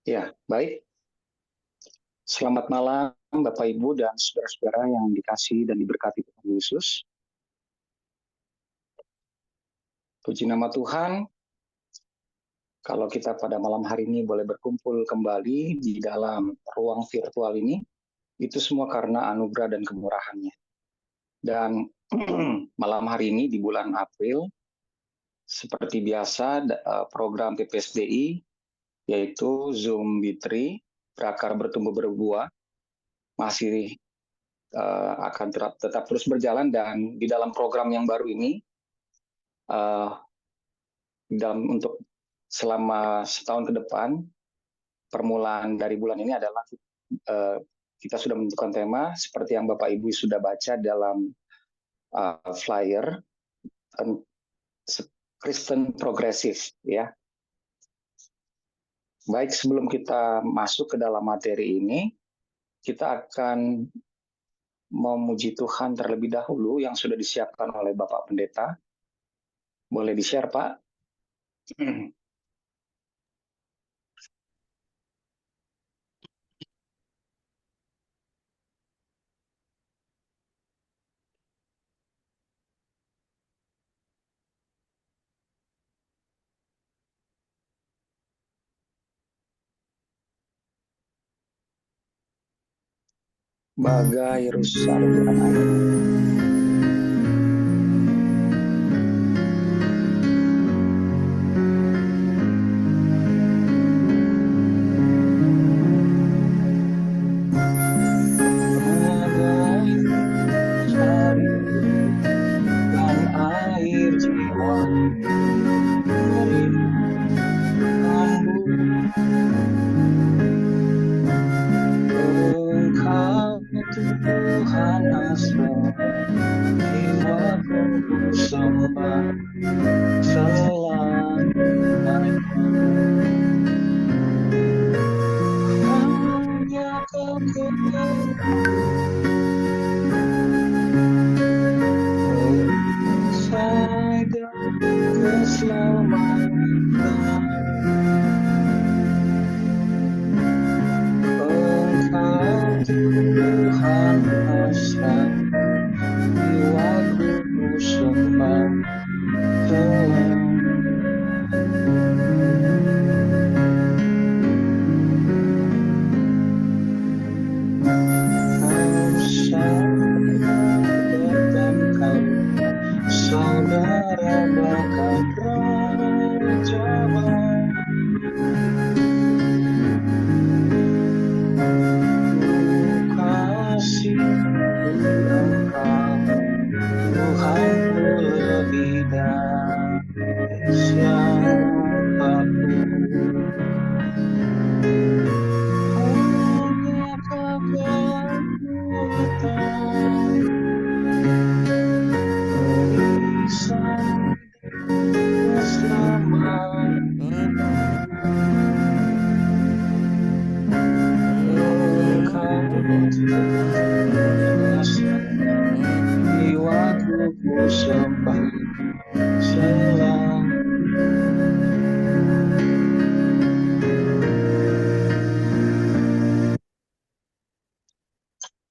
Ya, baik. Selamat malam Bapak Ibu dan saudara-saudara yang dikasihi dan diberkati Tuhan Yesus. Puji nama Tuhan, kalau kita pada malam hari ini boleh berkumpul kembali di dalam ruang virtual ini, itu semua karena anugerah dan kemurahan-Nya. Dan malam hari ini di bulan April, seperti biasa program PPSDI, yaitu Zoom B3, berakar bertumbuh berbuah, masih akan tetap terus berjalan, dan di dalam program yang baru ini, untuk selama setahun ke depan, permulaan dari bulan ini adalah kita sudah menentukan tema seperti yang Bapak Ibu sudah baca dalam flyer, Kristen progresif, ya. Baik, sebelum kita masuk ke dalam materi ini, kita akan memuji Tuhan terlebih dahulu yang sudah disiapkan oleh Bapak Pendeta. Boleh di-share, Pak? Bagai saluran air.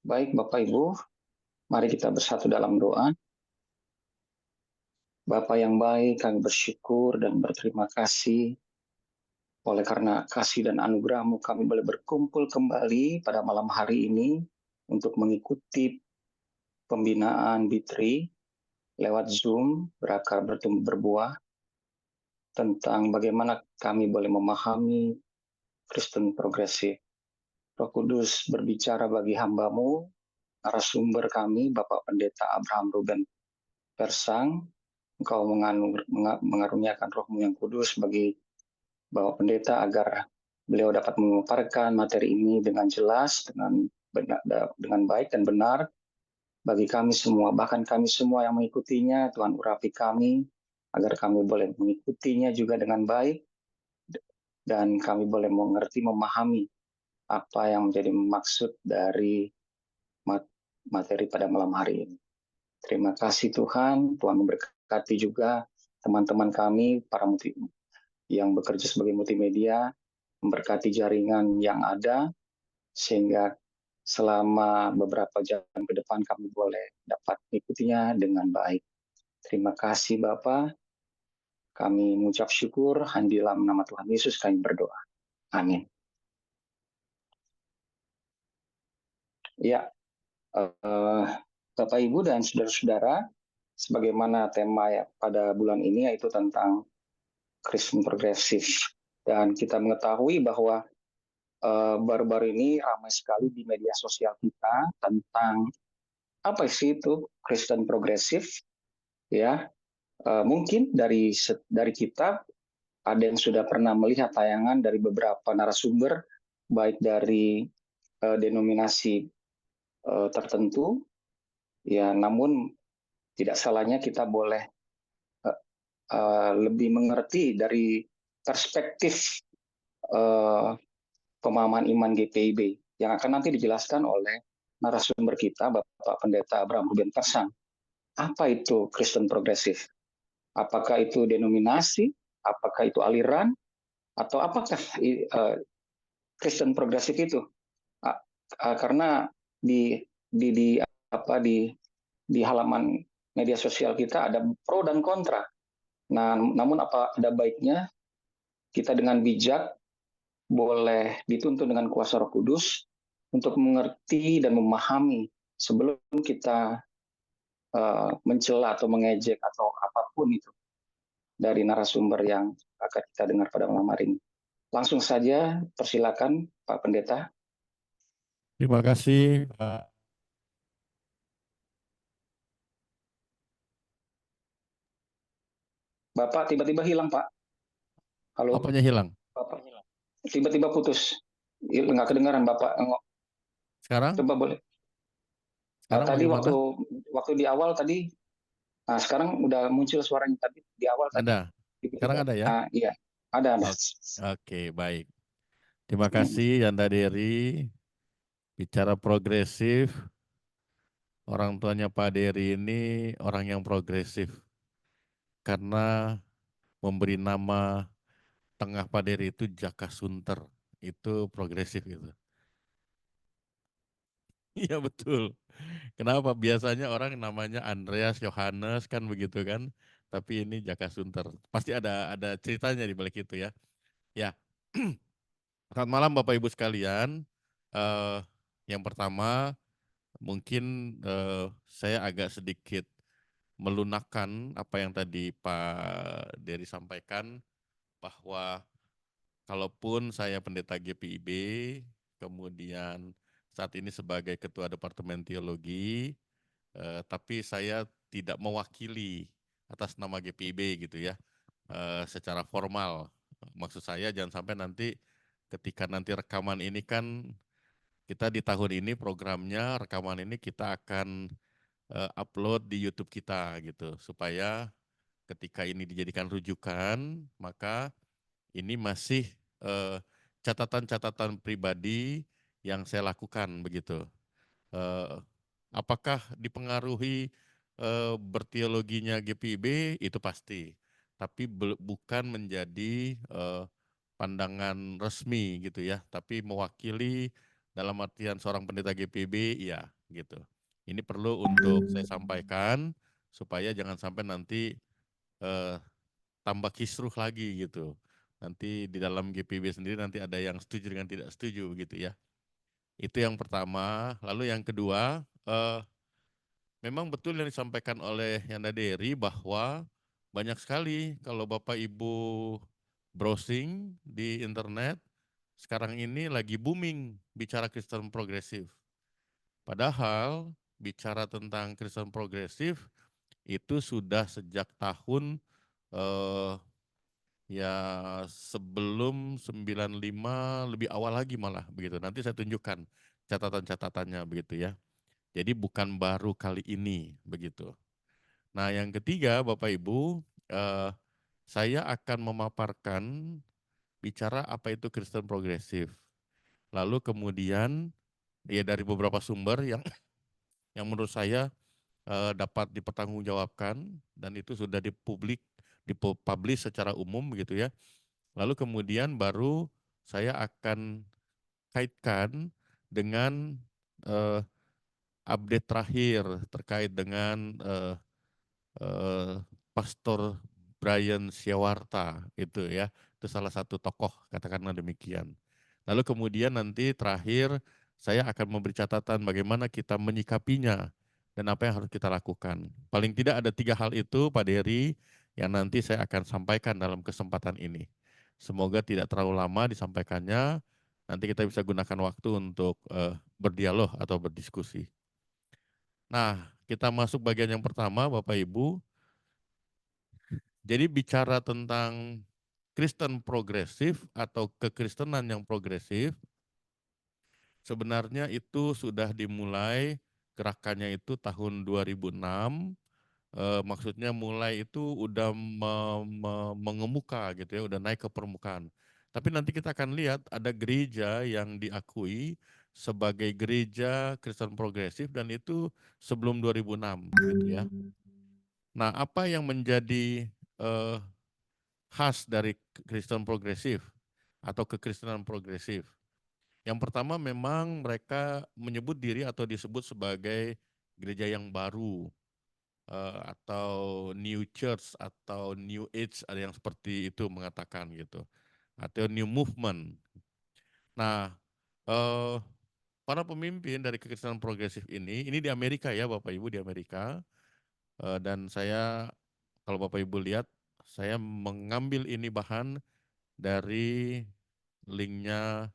Baik, Bapak Ibu, mari kita bersatu dalam doa. Bapa yang baik, kami bersyukur dan berterima kasih oleh karena kasih dan anugerah-Mu kami boleh berkumpul kembali pada malam hari ini untuk mengikuti pembinaan B3 lewat Zoom, berakar bertumbuh berbuah, tentang bagaimana kami boleh memahami Kristen progresif. Roh Kudus berbicara bagi hamba-Mu, narasumber kami, Bapak Pendeta Abraham Ruben Persang. Engkau mengaruniakan Roh-Mu yang kudus bagi Bapak Pendeta agar beliau dapat memaparkan materi ini dengan jelas, dengan baik dan benar bagi kami semua, bahkan kami semua yang mengikutinya. Tuhan, urapi kami agar kami boleh mengikutinya juga dengan baik, dan kami boleh mengerti, memahami apa yang menjadi maksud dari materi pada malam hari ini. Terima kasih Tuhan. Tuhan memberkati juga teman-teman kami, para yang bekerja sebagai multimedia, memberkati jaringan yang ada, sehingga selama beberapa jam ke depan kami boleh dapat mengikutinya dengan baik. Terima kasih Bapak, kami mengucap syukur, hanya di dalam nama Tuhan Yesus kami berdoa. Amin. Ya, Bapak Ibu dan saudara-saudara, sebagaimana tema ya pada bulan ini yaitu tentang Kristen progresif. Dan kita mengetahui bahwa baru-baru ini ramai sekali di media sosial kita tentang apa sih itu Kristen progresif, ya. Mungkin dari kita ada yang sudah pernah melihat tayangan dari beberapa narasumber, baik dari denominasi tertentu, ya. Namun tidak salahnya kita boleh lebih mengerti dari perspektif pemahaman iman GPIB yang akan nanti dijelaskan oleh narasumber kita, Bapak Pendeta Abraham Ruben Persang. Apa itu Kristen progresif? Apakah itu denominasi? Apakah itu aliran? Atau apakah Kristen progresif itu? Karena di halaman media sosial kita ada pro dan kontra. Nah, namun apa ada baiknya kita dengan bijak boleh dituntun dengan kuasa Roh Kudus untuk mengerti dan memahami sebelum kita mencela atau mengejek atau apapun itu dari narasumber yang akan kita dengar pada malam hari ini. Langsung saja persilakan Pak Pendeta. Terima kasih Pak. Bapak tiba-tiba hilang Pak. Halo. Apanya hilang? Bapak hilang. Tiba-tiba putus. Nggak kedengaran Bapak. Sekarang? Coba boleh. Sekarang Tadi bagaimana? waktu di awal tadi, nah sekarang udah muncul suaranya tadi di awal tadi. Ada. Sekarang ada ya? Iya, ada. Oke, baik. Terima kasih Yanda Dery. Bicara progresif, orang tuanya Pak Dery ini orang yang progresif. Karena memberi nama tengah Pak Dery itu Jaka Sunter. Itu progresif gitu. Iya betul. Kenapa? Biasanya orang namanya Andreas Yohanes kan begitu kan. Tapi ini Jaka Sunter. Pasti ada ceritanya di balik itu ya. Ya. Selamat malam Bapak Ibu sekalian. Eh, yang pertama mungkin saya agak sedikit melunakkan apa yang tadi Pak Dery sampaikan bahwa kalaupun saya pendeta GPIB, kemudian saat ini sebagai Ketua Departemen Teologi, tapi saya tidak mewakili atas nama GPIB gitu ya, secara formal. Maksud saya jangan sampai nanti ketika nanti rekaman ini kan kita di tahun ini programnya rekaman ini kita akan upload di YouTube kita gitu supaya ketika ini dijadikan rujukan maka ini masih catatan-catatan pribadi yang saya lakukan begitu. Apakah dipengaruhi berteologinya GPIB itu pasti, tapi bukan menjadi pandangan resmi gitu ya, tapi mewakili dalam artian seorang pendeta GPIB ya gitu. Ini perlu untuk saya sampaikan supaya jangan sampai nanti tambah kisruh lagi gitu. Nanti di dalam GPIB sendiri nanti ada yang setuju dengan tidak setuju gitu ya. Itu yang pertama. Lalu yang kedua, memang betul yang disampaikan oleh Yanda Dery bahwa banyak sekali kalau Bapak Ibu browsing di internet, sekarang ini lagi booming bicara Kristen progresif. Padahal bicara tentang Kristen progresif itu sudah sejak tahun ya sebelum 95 lebih awal lagi malah begitu. Nanti saya tunjukkan catatan-catatannya begitu ya. Jadi bukan baru kali ini begitu. Nah yang ketiga Bapak Ibu, saya akan memaparkan bicara apa itu Kristen progresif. Lalu kemudian ya dari beberapa sumber yang menurut saya dapat dipertanggungjawabkan dan itu sudah dipublish secara umum begitu ya. Lalu kemudian baru saya akan kaitkan dengan eh, update terakhir terkait dengan eh, Pastor Brian Syawarta itu ya, itu salah satu tokoh katakanlah demikian. Lalu kemudian nanti terakhir saya akan memberi catatan bagaimana kita menyikapinya dan apa yang harus kita lakukan. Paling tidak ada 3 hal itu Pak Dery yang nanti saya akan sampaikan dalam kesempatan ini. Semoga tidak terlalu lama disampaikannya, nanti kita bisa gunakan waktu untuk berdialog atau berdiskusi. Nah, kita masuk bagian yang pertama Bapak Ibu. Jadi bicara tentang Kristen progresif atau kekristenan yang progresif, sebenarnya itu sudah dimulai gerakannya itu tahun 2006, maksudnya mulai itu udah mengemuka gitu ya, udah naik ke permukaan. Tapi nanti kita akan lihat ada gereja yang diakui sebagai gereja Kristen progresif dan itu sebelum 2006 gitu ya. Nah, apa yang menjadi eh, khas dari Kristen progresif atau kekristenan progresif? Yang pertama memang mereka menyebut diri atau disebut sebagai gereja yang baru atau new church atau new age, ada yang seperti itu mengatakan gitu, atau new movement. Nah, eh, para pemimpin dari kekristenan progresif ini di Amerika ya Bapak Ibu, di Amerika. Dan saya kalau Bapak Ibu lihat, saya mengambil ini bahan dari linknya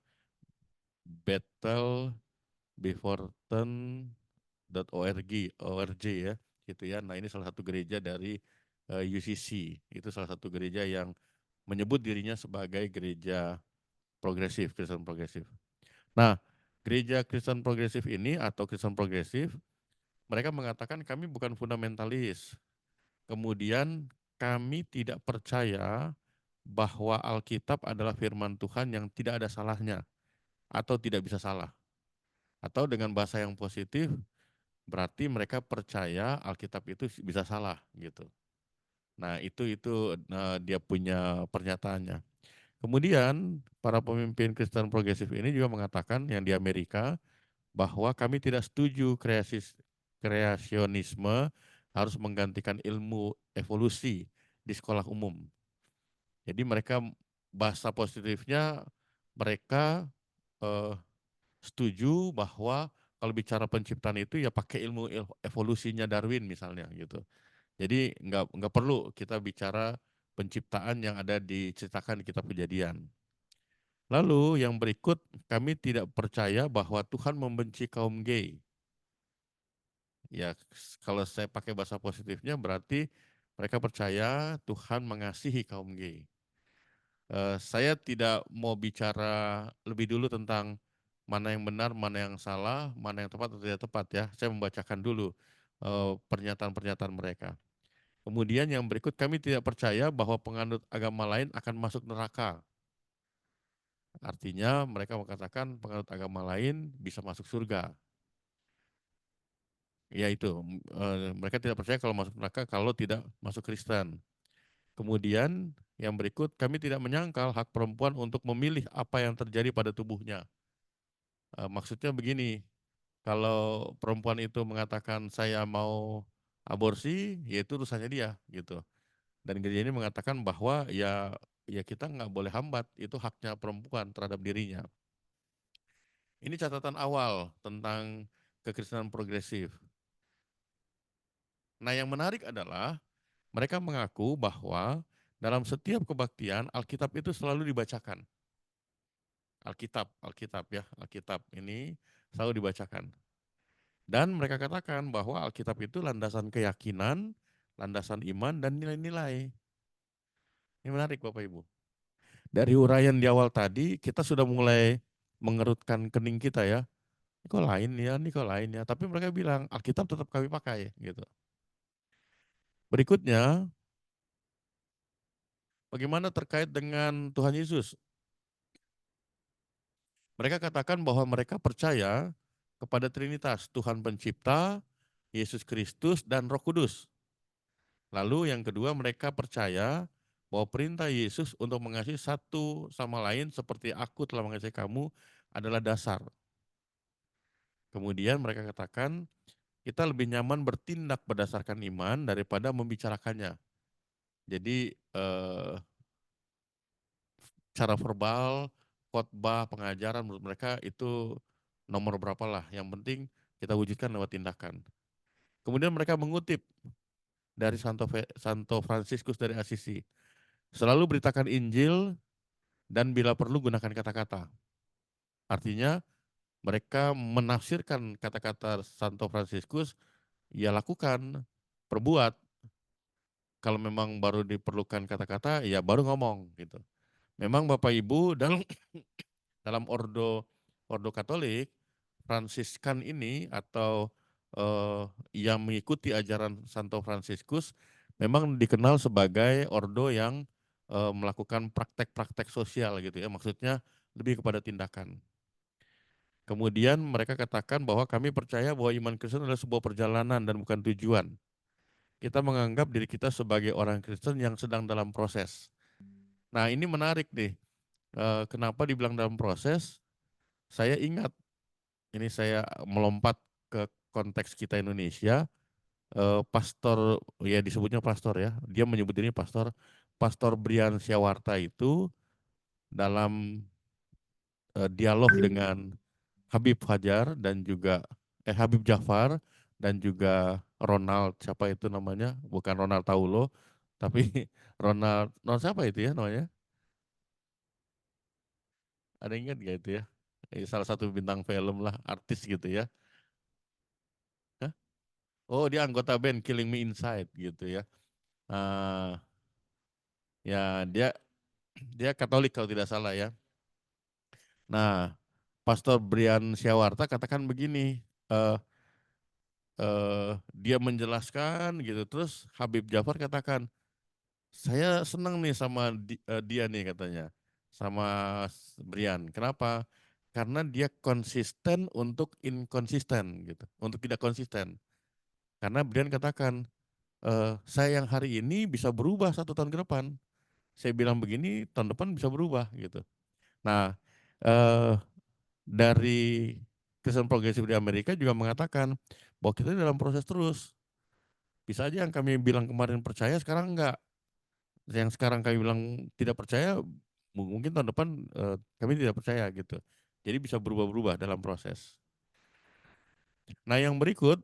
bethelbeforton.org ya, gitu ya. Nah, ini salah satu gereja dari UCC. Itu salah satu gereja yang menyebut dirinya sebagai gereja progresif, Kristen progresif. Nah, gereja Kristen progresif ini atau Kristen progresif, mereka mengatakan kami bukan fundamentalis. Kemudian kami tidak percaya bahwa Alkitab adalah firman Tuhan yang tidak ada salahnya atau tidak bisa salah. Atau dengan bahasa yang positif, berarti mereka percaya Alkitab itu bisa salah gitu. Nah, itu dia punya pernyataannya. Kemudian para pemimpin Kristen progresif ini juga mengatakan yang di Amerika bahwa kami tidak setuju kreasionisme harus menggantikan ilmu evolusi di sekolah umum. Jadi mereka bahasa positifnya mereka eh, setuju bahwa kalau bicara penciptaan itu ya pakai ilmu evolusinya Darwin misalnya gitu. Jadi nggak perlu kita bicara penciptaan yang ada diceritakan di kitab Kejadian. Lalu yang berikut, kami tidak percaya bahwa Tuhan membenci kaum gay. Ya, kalau saya pakai bahasa positifnya berarti mereka percaya Tuhan mengasihi kaum gay. Saya tidak mau bicara lebih dulu tentang mana yang benar, mana yang salah, mana yang tepat atau tidak tepat ya. Saya membacakan dulu pernyataan-pernyataan mereka. Kemudian yang berikut, kami tidak percaya bahwa penganut agama lain akan masuk neraka. Artinya mereka mengatakan penganut agama lain bisa masuk surga. Ya itu, mereka tidak percaya kalau masuk neraka kalau tidak masuk Kristen. Kemudian yang berikut, kami tidak menyangkal hak perempuan untuk memilih apa yang terjadi pada tubuhnya. Maksudnya begini, kalau perempuan itu mengatakan saya mau aborsi, ya itu urusannya dia gitu. Dan gereja ini mengatakan bahwa ya kita nggak boleh hambat, itu haknya perempuan terhadap dirinya. Ini catatan awal tentang kekristenan progresif. Nah, yang menarik adalah mereka mengaku bahwa dalam setiap kebaktian Alkitab itu selalu dibacakan. Alkitab ya, Alkitab ini selalu dibacakan. Dan mereka katakan bahwa Alkitab itu landasan keyakinan, landasan iman, dan nilai-nilai. Ini menarik Bapak Ibu. Dari uraian di awal tadi, kita sudah mulai mengerutkan kening kita ya. Ini kok lain ya. Tapi mereka bilang, Alkitab tetap kami pakai. Gitu. Berikutnya, bagaimana terkait dengan Tuhan Yesus? Mereka katakan bahwa mereka percaya kepada Trinitas, Tuhan Pencipta, Yesus Kristus, dan Roh Kudus. Lalu yang kedua, mereka percaya bahwa perintah Yesus untuk mengasihi satu sama lain seperti aku telah mengasihi kamu adalah dasar. Kemudian mereka katakan, kita lebih nyaman bertindak berdasarkan iman daripada membicarakannya. Jadi cara verbal, khotbah, pengajaran menurut mereka itu nomor berapa lah. Yang penting kita wujudkan lewat tindakan. Kemudian mereka mengutip dari Santo Fransiskus dari Assisi. Selalu beritakan Injil dan bila perlu gunakan kata-kata. Artinya mereka menafsirkan kata-kata Santo Fransiskus, ya lakukan, perbuat. Kalau memang baru diperlukan kata-kata, ya baru ngomong gitu. Memang Bapak Ibu dalam dalam ordo Katolik, Fransiskan ini atau yang mengikuti ajaran Santo Fransiskus memang dikenal sebagai ordo yang melakukan praktek-praktek sosial gitu ya. Maksudnya lebih kepada tindakan. Kemudian mereka katakan bahwa kami percaya bahwa iman Kristen adalah sebuah perjalanan dan bukan tujuan. Kita menganggap diri kita sebagai orang Kristen yang sedang dalam proses. Nah, ini menarik nih. Kenapa dibilang dalam proses? Saya ingat, ini saya melompat ke konteks kita Indonesia, pastor, ya disebutnya pastor ya, dia menyebut ini pastor, Pastor Brian Syawarta itu dalam dialog dengan Habib Fajar dan juga Habib Jafar dan juga Ronald, siapa itu namanya, bukan Ronald Taulo, tapi Ronald siapa itu ya namanya? Ada yang ingat gak itu ya? Salah satu bintang film lah, artis gitu ya. Hah? Oh, dia anggota band Killing Me Inside gitu ya. Ah, ya dia dia Katolik kalau tidak salah ya. Nah, Pastor Brian Syawarta katakan begini, eh, dia menjelaskan gitu, terus Habib Jafar katakan, saya senang nih sama dia nih katanya, sama Brian. Kenapa? Karena dia konsisten untuk inkonsisten gitu, untuk tidak konsisten. Karena Brian katakan, saya yang hari ini bisa berubah 1 tahun ke depan. Saya bilang begini, tahun depan bisa berubah gitu. Nah, eh, dari Kristen Progresif di Amerika juga mengatakan bahwa kita dalam proses terus. Bisa aja yang kami bilang kemarin percaya, sekarang enggak. Yang sekarang kami bilang tidak percaya, mungkin tahun depan kami tidak percaya gitu. Jadi bisa berubah-berubah dalam proses. Nah, yang berikut,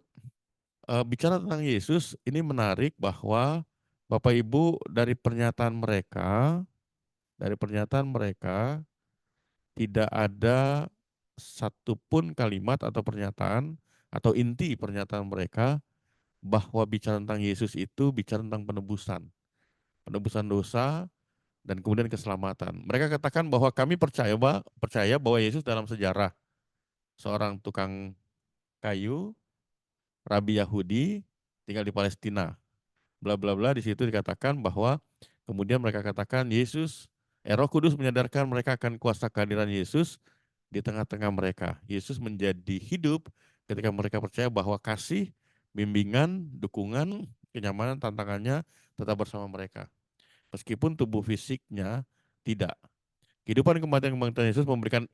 bicara tentang Yesus, ini menarik bahwa Bapak Ibu dari pernyataan mereka tidak ada satupun kalimat atau pernyataan atau inti pernyataan mereka bahwa bicara tentang Yesus itu bicara tentang penebusan, penebusan dosa dan kemudian keselamatan. Mereka katakan bahwa kami percaya bahwa Yesus dalam sejarah seorang tukang kayu, rabi Yahudi, tinggal di Palestina. Bla bla bla, di situ dikatakan bahwa kemudian mereka katakan Yesus, Roh Kudus menyadarkan mereka akan kuasa kehadiran Yesus di tengah-tengah mereka. Yesus menjadi hidup ketika mereka percaya bahwa kasih, bimbingan, dukungan, kenyamanan, tantangannya tetap bersama mereka. Meskipun tubuh fisiknya tidak. Kehidupan kematian Yesus memberikan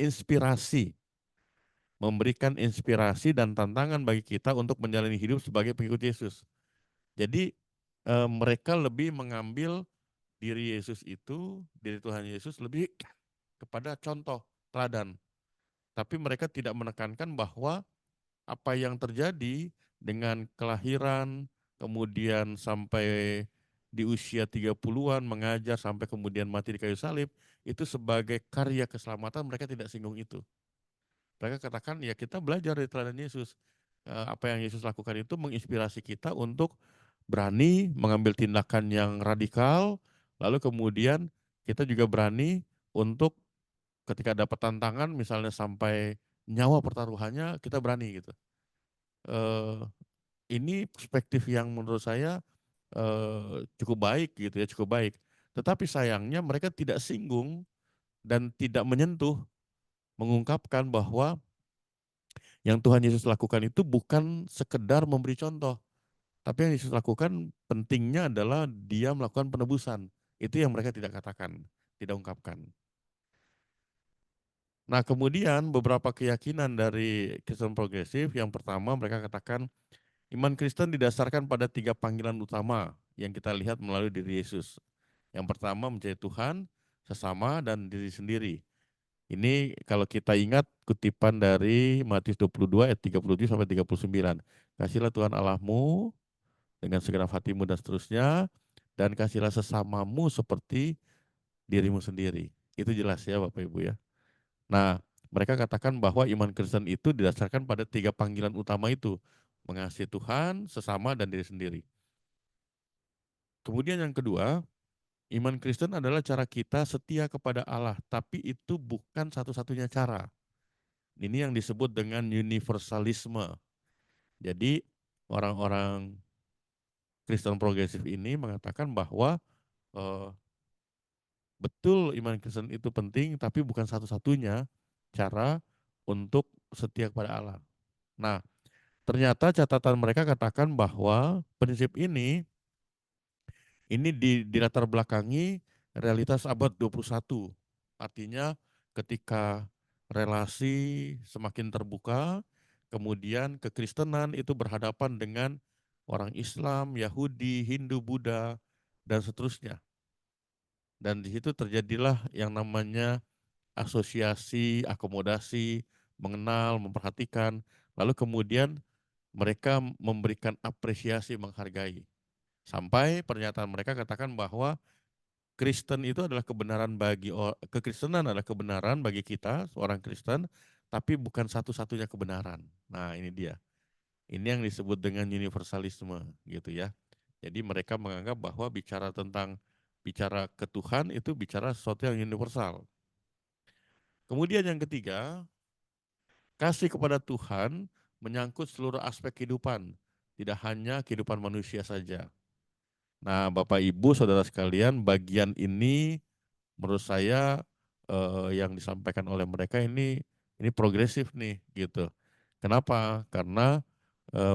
inspirasi dan tantangan bagi kita untuk menjalani hidup sebagai pengikut Yesus. Jadi mereka lebih mengambil diri Tuhan Yesus lebih kepada contoh, teladan. Tapi mereka tidak menekankan bahwa apa yang terjadi dengan kelahiran, kemudian sampai di usia 30-an mengajar sampai kemudian mati di kayu salib, itu sebagai karya keselamatan mereka tidak singgung itu. Mereka katakan ya kita belajar dari teladan Yesus. Apa yang Yesus lakukan itu menginspirasi kita untuk berani mengambil tindakan yang radikal, lalu kemudian kita juga berani untuk ketika dapat tantangan misalnya sampai nyawa pertaruhannya kita berani gitu. Eh, ini perspektif yang menurut saya cukup baik gitu ya, cukup baik. Tetapi sayangnya mereka tidak singgung dan tidak menyentuh, mengungkapkan bahwa yang Tuhan Yesus lakukan itu bukan sekedar memberi contoh, tapi yang Yesus lakukan pentingnya adalah dia melakukan penebusan. Itu yang mereka tidak katakan, tidak ungkapkan. Nah, kemudian beberapa keyakinan dari Kristen progresif, yang pertama mereka katakan iman Kristen didasarkan pada 3 panggilan utama yang kita lihat melalui diri Yesus. Yang pertama mencari Tuhan, sesama, dan diri sendiri. Ini kalau kita ingat kutipan dari Matius 22 ayat 37 sampai 39. Kasihlah Tuhan Allahmu dengan segenap hatimu dan seterusnya, dan kasihlah sesamamu seperti dirimu sendiri. Itu jelas ya Bapak Ibu ya. Nah, mereka katakan bahwa iman Kristen itu didasarkan pada 3 panggilan utama itu. Mengasihi Tuhan, sesama, dan diri sendiri. Kemudian yang kedua, iman Kristen adalah cara kita setia kepada Allah, tapi itu bukan satu-satunya cara. Ini yang disebut dengan universalisme. Jadi orang-orang Kristen progresif ini mengatakan bahwa eh, betul iman Kristen itu penting, tapi bukan satu-satunya cara untuk setia kepada Allah. Nah, ternyata catatan mereka katakan bahwa prinsip ini di latar belakangi realitas abad 21. Artinya ketika relasi semakin terbuka, kemudian kekristenan itu berhadapan dengan orang Islam, Yahudi, Hindu, Buddha, dan seterusnya. Dan di situ terjadilah yang namanya asosiasi, akomodasi, mengenal, memperhatikan, lalu kemudian mereka memberikan apresiasi, menghargai. Sampai pernyataan mereka katakan bahwa Kristen itu adalah kebenaran kekristenan adalah kebenaran bagi kita seorang Kristen, tapi bukan satu-satunya kebenaran. Nah, ini dia. Ini yang disebut dengan universalisme gitu ya. Jadi mereka menganggap bahwa bicara ke Tuhan itu bicara sesuatu yang universal. Kemudian yang ketiga, kasih kepada Tuhan menyangkut seluruh aspek kehidupan, tidak hanya kehidupan manusia saja. Nah, Bapak Ibu, Saudara sekalian, bagian ini menurut saya yang disampaikan oleh mereka ini progresif nih gitu. Kenapa? Karena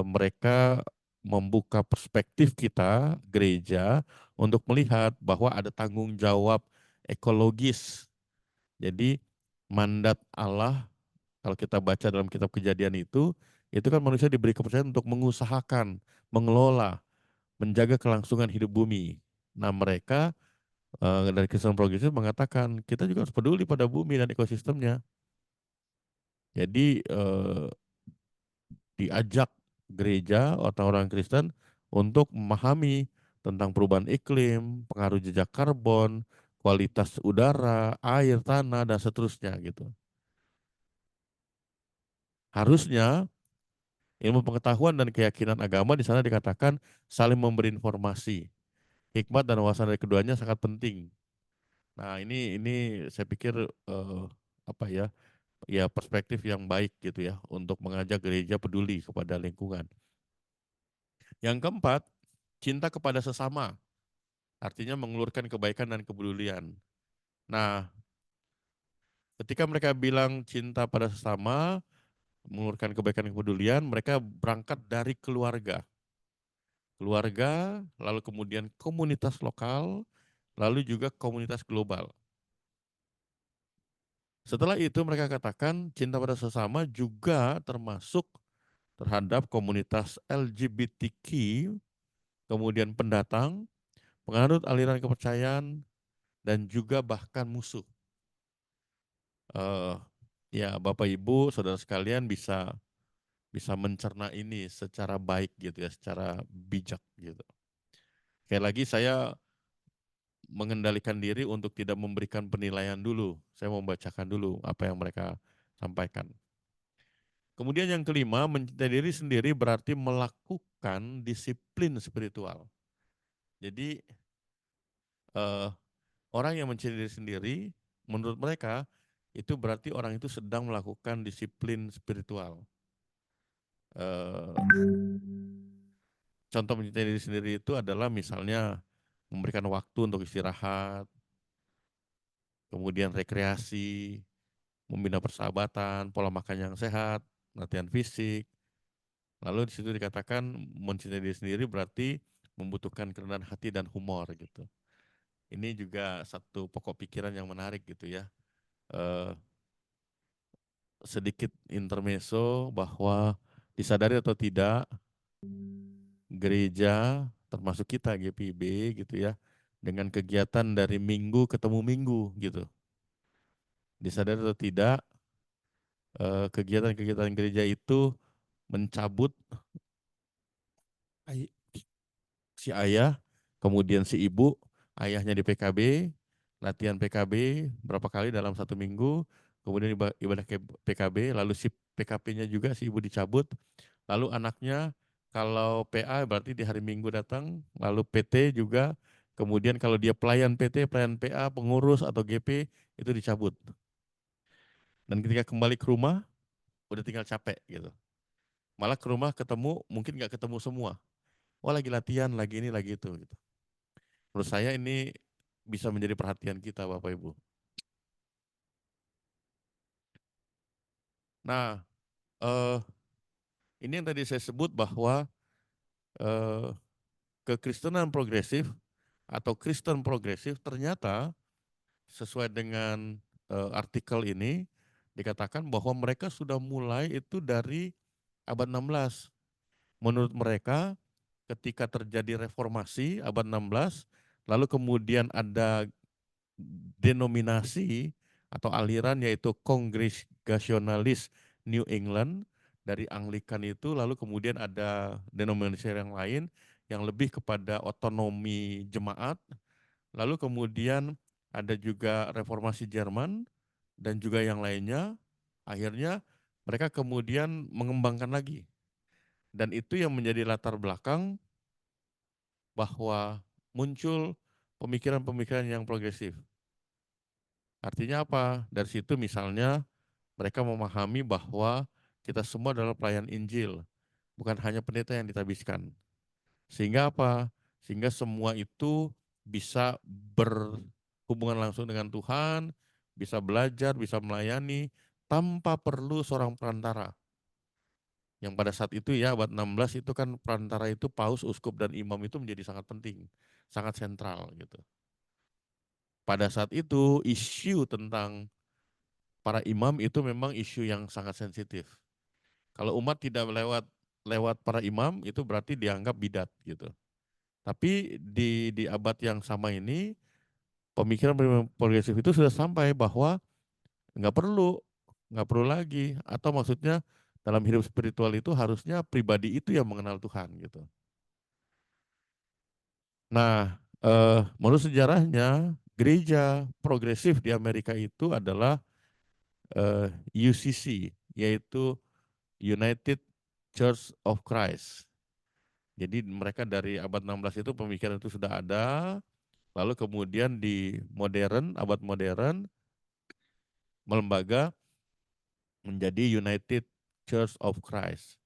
mereka membuka perspektif kita gereja untuk melihat bahwa ada tanggung jawab ekologis. Jadi mandat Allah kalau kita baca dalam kitab Kejadian itu kan manusia diberi kepercayaan untuk mengusahakan, mengelola, menjaga kelangsungan hidup bumi. Nah, mereka dari Kristen progresif mengatakan kita juga harus peduli pada bumi dan ekosistemnya. Jadi diajak gereja atau orang Kristen untuk memahami tentang perubahan iklim, pengaruh jejak karbon, kualitas udara, air, tanah, dan seterusnya gitu. Harusnya ilmu pengetahuan dan keyakinan agama di sana dikatakan saling memberi informasi. Hikmat dan wawasan dari keduanya sangat penting. Nah, ini saya pikir apa ya perspektif yang baik gitu ya untuk mengajak gereja peduli kepada lingkungan. Yang keempat, cinta kepada sesama, artinya mengulurkan kebaikan dan kepedulian. Nah, ketika mereka bilang cinta pada sesama, mengulurkan kebaikan dan kepedulian, mereka berangkat dari keluarga. Keluarga, lalu kemudian komunitas lokal, lalu juga komunitas global. Setelah itu mereka katakan cinta pada sesama juga termasuk terhadap komunitas LGBTQ, kemudian pendatang, penganut aliran kepercayaan, dan juga bahkan musuh. Uh, ya Bapak Ibu, saudara sekalian bisa bisa mencerna ini secara baik gitu ya, secara bijak gitu. Sekali lagi saya mengendalikan diri untuk tidak memberikan penilaian dulu. Saya mau membacakan dulu apa yang mereka sampaikan. Kemudian yang kelima, mencintai diri sendiri berarti melakukan disiplin spiritual. Jadi eh, orang yang mencintai diri sendiri, menurut mereka, itu berarti orang itu sedang melakukan disiplin spiritual. Contoh mencintai diri sendiri itu adalah misalnya memberikan waktu untuk istirahat, kemudian rekreasi, membina persahabatan, pola makan yang sehat, latihan fisik. Lalu di situ dikatakan mencintai diri sendiri berarti membutuhkan kerendahan hati dan humor gitu. Ini juga satu pokok pikiran yang menarik gitu ya. Eh, Sedikit intermezzo bahwa disadari atau tidak, gereja termasuk kita GPIB gitu ya, dengan kegiatan dari minggu ketemu minggu gitu. Disadari atau tidak, kegiatan-kegiatan gereja itu mencabut si ayah, kemudian si ibu, ayahnya di PKB, latihan PKB berapa kali dalam satu minggu, kemudian ibadah PKB, lalu si PKP-nya juga si ibu dicabut, lalu anaknya kalau PA berarti di hari Minggu datang, lalu PT juga, kemudian kalau dia pelayan PT, pelayan PA, pengurus atau GP itu dicabut. Dan ketika kembali ke rumah, udah tinggal capek gitu. Malah ke rumah ketemu, mungkin nggak ketemu semua. Wah lagi latihan, lagi ini, lagi itu. Gitu. Menurut saya ini bisa menjadi perhatian kita Bapak Ibu. Nah, eh, ini yang tadi saya sebut bahwa eh, kekristenan progresif atau Kristen progresif ternyata sesuai dengan artikel ini dikatakan bahwa mereka sudah mulai itu dari abad 16. Menurut mereka ketika terjadi reformasi abad 16, lalu kemudian ada denominasi atau aliran yaitu Kongregasionalis New England dari Anglikan itu, lalu kemudian ada denominasi yang lain yang lebih kepada otonomi jemaat, lalu kemudian ada juga reformasi Jerman dan juga yang lainnya. Akhirnya mereka kemudian mengembangkan lagi, dan itu yang menjadi latar belakang bahwa muncul pemikiran-pemikiran yang progresif. Artinya apa? Dari situ misalnya mereka memahami bahwa kita semua adalah pelayan Injil, bukan hanya pendeta yang ditabiskan. Sehingga apa? Sehingga semua itu bisa berhubungan langsung dengan Tuhan, bisa belajar, bisa melayani, tanpa perlu seorang perantara. Yang pada saat itu ya abad 16 itu kan perantara itu paus, uskup, dan imam itu menjadi sangat penting, sangat sentral gitu. Pada saat itu isu tentang para imam itu memang isu yang sangat sensitif. Kalau umat tidak lewat para imam itu berarti dianggap bidat gitu. Tapi di abad yang sama ini pemikiran progresif itu sudah sampai bahwa nggak perlu nggak perlu lagi, atau maksudnya dalam hidup spiritual itu harusnya pribadi itu yang mengenal Tuhan gitu. Nah, menurut sejarahnya gereja progresif di Amerika itu adalah UCC, yaitu United Church of Christ. Jadi mereka dari abad 16 itu pemikiran itu sudah ada, lalu kemudian di abad modern, melembaga menjadi United Church of Christ.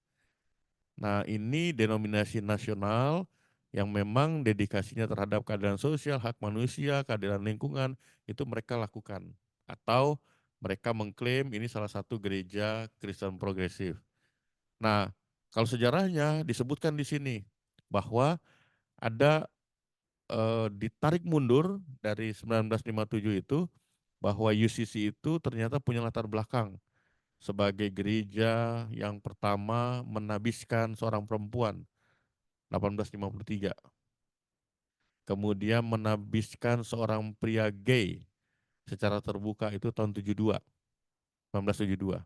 Nah ini denominasi nasional yang memang dedikasinya terhadap keadilan sosial, hak manusia, keadilan lingkungan, itu mereka lakukan. Atau mereka mengklaim ini salah satu gereja Kristen progresif. Nah, kalau sejarahnya disebutkan di sini bahwa ada ditarik mundur dari 1957 itu bahwa UCC itu ternyata punya latar belakang sebagai gereja yang pertama menabiskan seorang perempuan 1853. Kemudian menabiskan seorang pria gay secara terbuka itu tahun 72, 1972.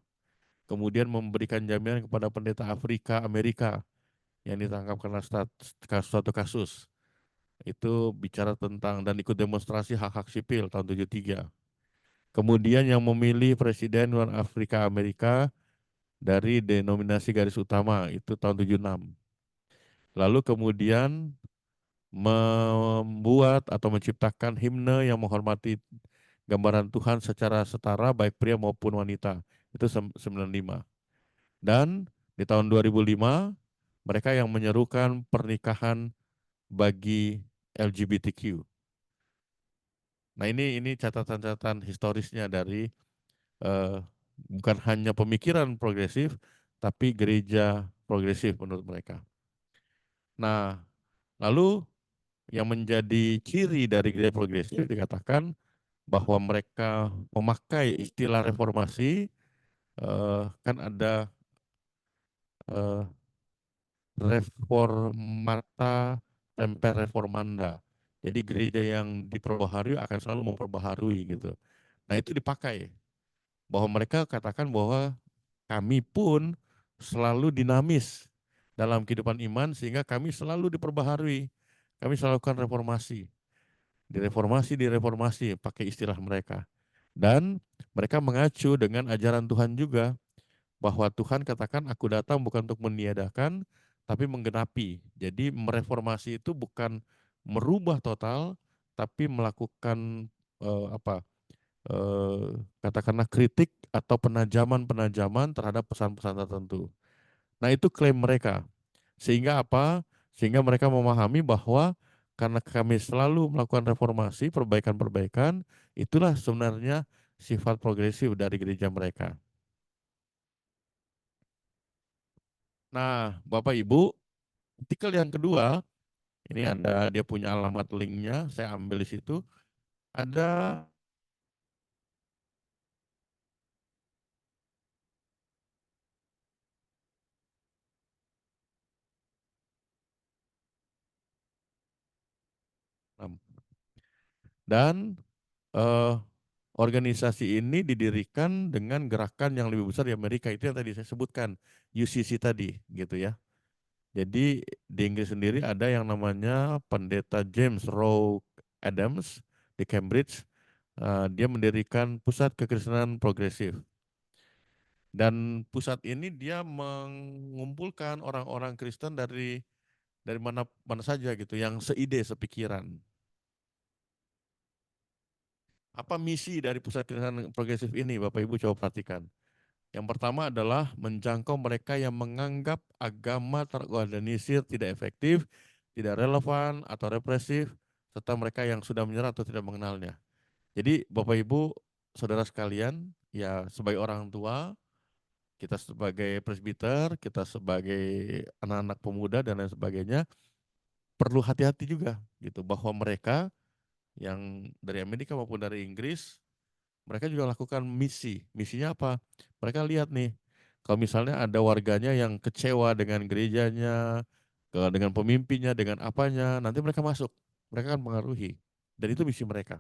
Kemudian memberikan jaminan kepada pendeta Afrika Amerika yang ditangkap karena suatu kasus. Itu bicara tentang dan ikut demonstrasi hak-hak sipil tahun 73. Kemudian yang memilih presiden luar Afrika Amerika dari denominasi garis utama itu tahun 76. Lalu kemudian membuat atau menciptakan himne yang menghormati gambaran Tuhan secara setara baik pria maupun wanita. Itu 95. Dan di tahun 2005 mereka yang menyerukan pernikahan bagi LGBTQ. Nah ini catatan-catatan historisnya dari eh, bukan hanya pemikiran progresif, tapi gereja progresif menurut mereka. Nah, lalu yang menjadi ciri dari gereja progresif dikatakan bahwa mereka memakai istilah reformasi, kan ada eh, reformata temper reformanda. Jadi gereja yang diperbaharui akan selalu memperbaharui gitu. Nah itu dipakai bahwa mereka katakan bahwa kami pun selalu dinamis dalam kehidupan iman sehingga kami selalu diperbaharui. Kami selalu lakukan reformasi, direformasi, pakai istilah mereka. Dan mereka mengacu dengan ajaran Tuhan juga, bahwa Tuhan katakan aku datang bukan untuk meniadakan, tapi menggenapi. Jadi mereformasi itu bukan merubah total, tapi melakukan apa? Katakanlah kritik atau penajaman-penajaman terhadap pesan-pesan tertentu. Nah itu klaim mereka. Sehingga apa? Sehingga mereka memahami bahwa karena kami selalu melakukan reformasi, perbaikan-perbaikan, itulah sebenarnya sifat progresif dari gereja mereka. Nah, Bapak Ibu, artikel yang kedua, ini ada dia punya alamat linknya, saya ambil di situ. Ada dan eh, organisasi ini didirikan dengan gerakan yang lebih besar di Amerika, itu yang tadi saya sebutkan, UCC tadi, gitu ya. Jadi di Inggris sendiri ada yang namanya Pendeta James Rowe Adams di Cambridge. Dia mendirikan pusat kekristenan progresif. Dan pusat ini dia mengumpulkan orang-orang Kristen dari mana mana saja gitu, yang seide, sepikiran. Apa misi dari pusat kekristenan progresif ini, Bapak Ibu coba perhatikan. Yang pertama adalah menjangkau mereka yang menganggap agama terorganisir tidak efektif, tidak relevan atau represif, serta mereka yang sudah menyerah atau tidak mengenalnya. Jadi Bapak Ibu, saudara sekalian, ya sebagai orang tua, kita sebagai presbiter, kita sebagai anak-anak pemuda dan lain sebagainya, perlu hati-hati juga gitu bahwa mereka yang dari Amerika maupun dari Inggris, mereka juga lakukan misi. Misinya apa? Mereka lihat nih, kalau misalnya ada warganya yang kecewa dengan gerejanya, dengan pemimpinnya, dengan apanya, nanti mereka masuk. Mereka akan mengaruhi. Dan itu misi mereka.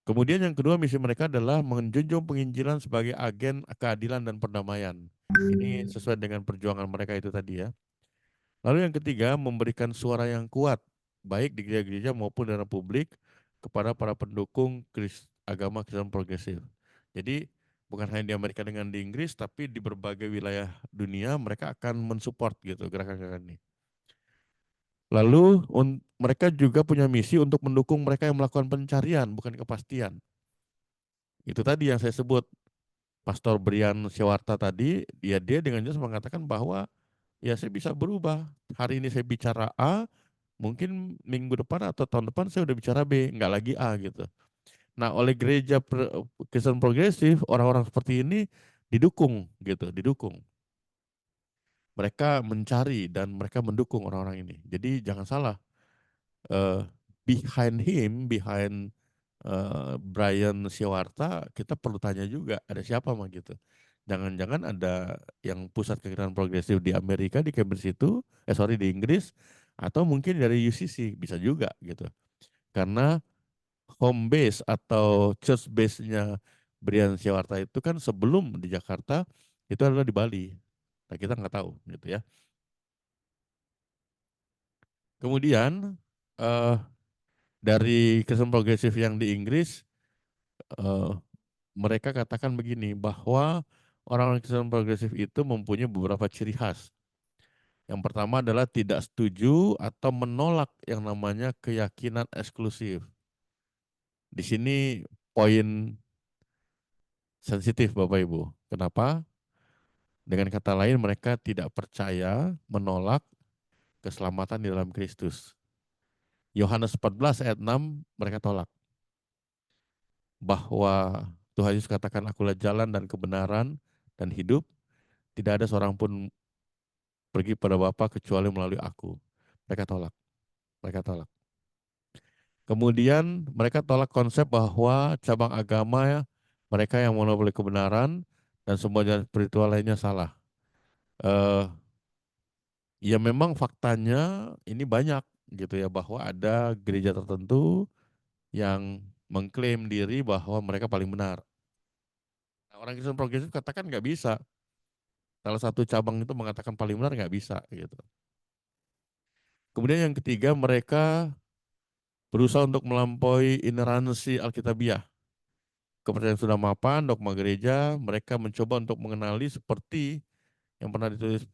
Kemudian yang kedua, misi mereka adalah menjunjung penginjilan sebagai agen keadilan dan perdamaian. Ini sesuai dengan perjuangan mereka itu tadi ya. Lalu yang ketiga, memberikan suara yang kuat, baik di gereja-gereja maupun dalam publik, kepada para pendukung agama Kristen progresif. Jadi bukan hanya di Amerika dengan di Inggris, tapi di berbagai wilayah dunia mereka akan mensupport gitu gerakan-gerakan ini. Lalu mereka juga punya misi untuk mendukung mereka yang melakukan pencarian, bukan kepastian. Itu tadi yang saya sebut, Pastor Brian Syawarta tadi, dia dengan jelas mengatakan bahwa ya saya bisa berubah. Hari ini saya bicara A, mungkin minggu depan atau tahun depan saya udah bicara B, nggak lagi A gitu. Nah, oleh gereja Kristen progresif, orang-orang seperti ini didukung gitu, didukung. Mereka mencari dan mereka mendukung orang-orang ini. Jadi jangan salah, uh, behind Brian Siawarta, kita perlu tanya juga ada siapa mah gitu. Jangan-jangan ada yang pusat kegiatan progresif di Amerika di Cambridge itu, di Inggris, atau mungkin dari UCC bisa juga gitu. Karena home base atau church base-nya Brian Siawarta itu kan sebelum di Jakarta itu adalah di Bali. Nah kita nggak tahu gitu ya. Kemudian eh, dari Kristen progresif yang di Inggris, eh, mereka katakan begini bahwa orang-orang Kristen progresif itu mempunyai beberapa ciri khas. Yang pertama adalah tidak setuju atau menolak yang namanya keyakinan eksklusif. Di sini poin sensitif Bapak Ibu. Kenapa? Dengan kata lain mereka tidak percaya, menolak keselamatan di dalam Kristus. Yohanes 14 ayat 6 mereka tolak. Bahwa Tuhan Yesus katakan akulah jalan dan kebenaran dan hidup. Tidak ada seorang pun pergi pada Bapa kecuali melalui aku. Mereka tolak. mereka tolak. Kemudian mereka tolak konsep bahwa cabang agama mereka yang monopoli kebenaran dan semua jalan spiritual lainnya salah. Eh, ya memang faktanya ini banyak gitu ya, bahwa ada gereja tertentu yang mengklaim diri bahwa mereka paling benar. Nah, orang Kristen progresif katakan nggak bisa. Salah satu cabang itu mengatakan paling benar nggak bisa gitu. Kemudian yang ketiga, mereka berusaha untuk melampaui ineransi Alkitabiah. Kepercayaan sudah mapan, dogma gereja, mereka mencoba untuk mengenali seperti yang pernah ditulis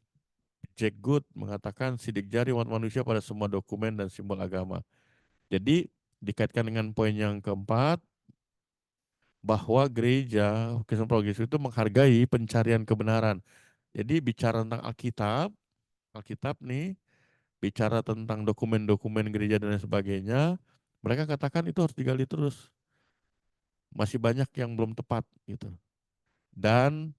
Jack Good mengatakan sidik jari umat manusia pada semua dokumen dan simbol agama. Jadi dikaitkan dengan poin yang keempat, bahwa gereja Kristen Progresif itu menghargai pencarian kebenaran. Jadi bicara tentang Alkitab, Alkitab nih, bicara tentang dokumen-dokumen gereja dan lain sebagainya, mereka katakan itu harus digali terus. Masih banyak yang belum tepat gitu. Dan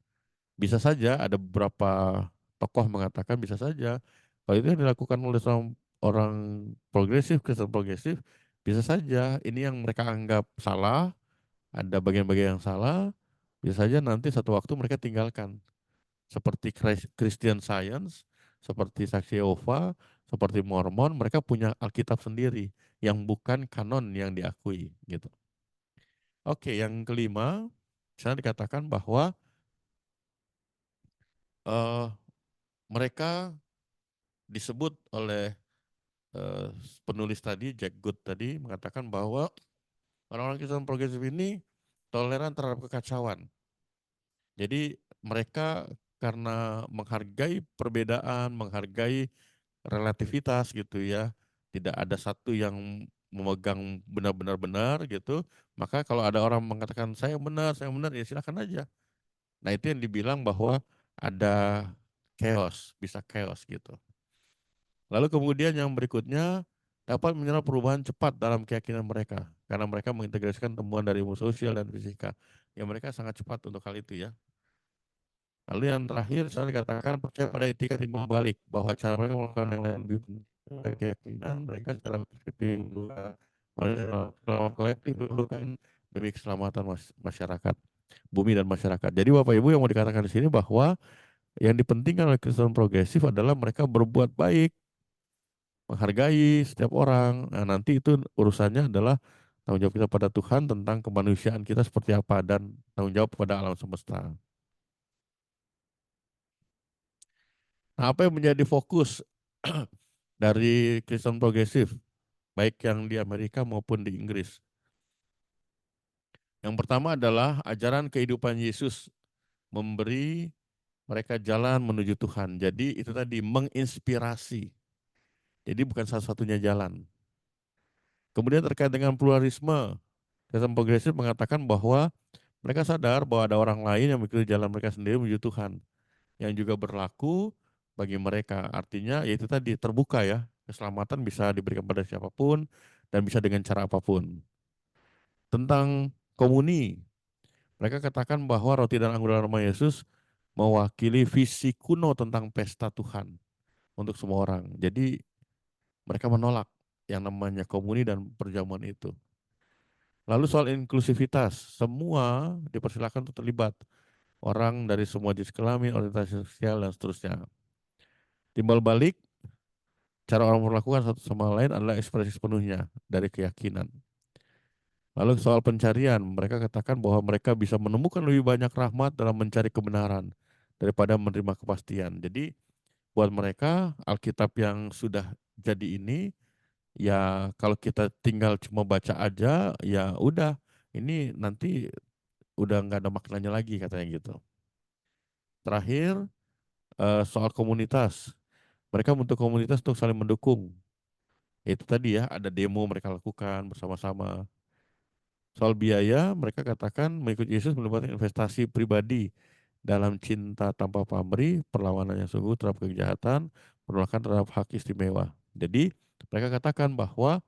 bisa saja ada beberapa tokoh mengatakan bisa saja kalau itu yang dilakukan oleh seorang orang progresif, Kristen progresif, bisa saja ini yang mereka anggap salah, ada bagian-bagian yang salah, bisa saja nanti satu waktu mereka tinggalkan. Seperti Christian Science, seperti Saksi Yehova, seperti Mormon, mereka punya Alkitab sendiri yang bukan kanon yang diakui gitu. Oke, yang kelima, saya dikatakan bahwa eh, mereka disebut oleh eh, penulis tadi, Jack Good tadi, mengatakan bahwa orang-orang Kristen progresif ini toleran terhadap kekacauan. Jadi mereka karena menghargai perbedaan, menghargai relativitas gitu ya, tidak ada satu yang memegang benar-benar benar gitu, maka kalau ada orang mengatakan saya benar, ya silakan aja. Nah itu yang dibilang bahwa ada chaos, bisa chaos gitu. Lalu kemudian yang berikutnya, dapat menyerap perubahan cepat dalam keyakinan mereka karena mereka mengintegrasikan temuan dari ilmu sosial dan fisika. Ya mereka sangat cepat untuk hal itu ya. Lalu yang terakhir saya dikatakan percaya pada etika timbal balik, bahwa cara mereka melakukan yang lain lebih penting dari keyakinan mereka secara perspektif selama kolektif kan demi keselamatan masyarakat, bumi dan masyarakat. Jadi Bapak Ibu yang mau dikatakan di sini bahwa yang dipentingkan oleh Kristen progresif adalah mereka berbuat baik, menghargai setiap orang. Nah, nanti itu urusannya adalah tanggung jawab kita pada Tuhan tentang kemanusiaan kita seperti apa dan tanggung jawab pada alam semesta. Nah, apa yang menjadi fokus dari Kristen progresif, baik yang di Amerika maupun di Inggris? Yang pertama adalah ajaran kehidupan Yesus memberi mereka jalan menuju Tuhan. Jadi itu tadi menginspirasi. Jadi bukan satu-satunya jalan. Kemudian terkait dengan pluralisme, Kristen progresif mengatakan bahwa mereka sadar bahwa ada orang lain yang memiliki jalan mereka sendiri menuju Tuhan, yang juga berlaku bagi mereka. Artinya yaitu tadi terbuka ya, keselamatan bisa diberikan pada siapapun dan bisa dengan cara apapun. Tentang komuni, mereka katakan bahwa roti dan anggur dalam nama Yesus mewakili visi kuno tentang pesta Tuhan untuk semua orang. Jadi mereka menolak yang namanya komuni dan perjamuan itu. Lalu soal inklusivitas, semua dipersilakan untuk terlibat. Orang dari semua jenis kelamin, orientasi sosial, dan seterusnya. Timbal balik, cara orang memperlakukan satu sama lain adalah ekspresi sepenuhnya dari keyakinan. Lalu soal pencarian, mereka katakan bahwa mereka bisa menemukan lebih banyak rahmat dalam mencari kebenaran daripada menerima kepastian. Jadi buat mereka Alkitab yang sudah jadi ini, ya kalau kita tinggal cuma baca aja, ya udah ini nanti udah nggak ada maknanya lagi katanya gitu. Terakhir soal komunitas, mereka bentuk komunitas untuk saling mendukung. Itu tadi ya, ada demo mereka lakukan bersama-sama. Soal biaya, mereka katakan mengikuti Yesus melibatkan investasi pribadi dalam cinta tanpa pamrih, perlawanan yang sungguh terhadap kejahatan, penolakan terhadap hak istimewa. Jadi mereka katakan bahwa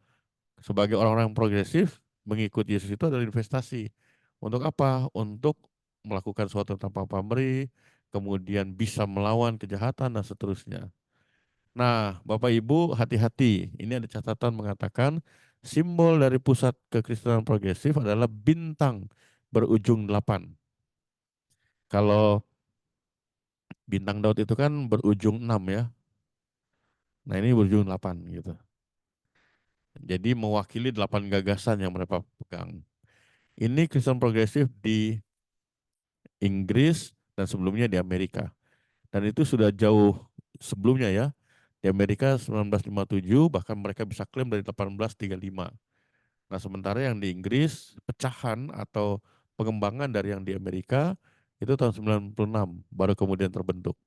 sebagai orang-orang yang progresif, mengikuti Yesus itu adalah investasi. Untuk apa? Untuk melakukan sesuatu tanpa pamrih, kemudian bisa melawan kejahatan dan seterusnya. Nah, Bapak Ibu hati-hati. Ini ada catatan mengatakan simbol dari pusat kekristenan progresif adalah bintang berujung 8. Kalau bintang Daud itu kan berujung 6 ya. Nah, ini berujung 8 gitu. Jadi mewakili 8 gagasan yang mereka pegang. Ini Kristen progresif di Inggris dan sebelumnya di Amerika. Dan itu sudah jauh sebelumnya ya. Di Amerika 1957 bahkan mereka bisa klaim dari 1835. Nah, sementara yang di Inggris pecahan atau pengembangan dari yang di Amerika itu tahun 96 baru kemudian terbentuk.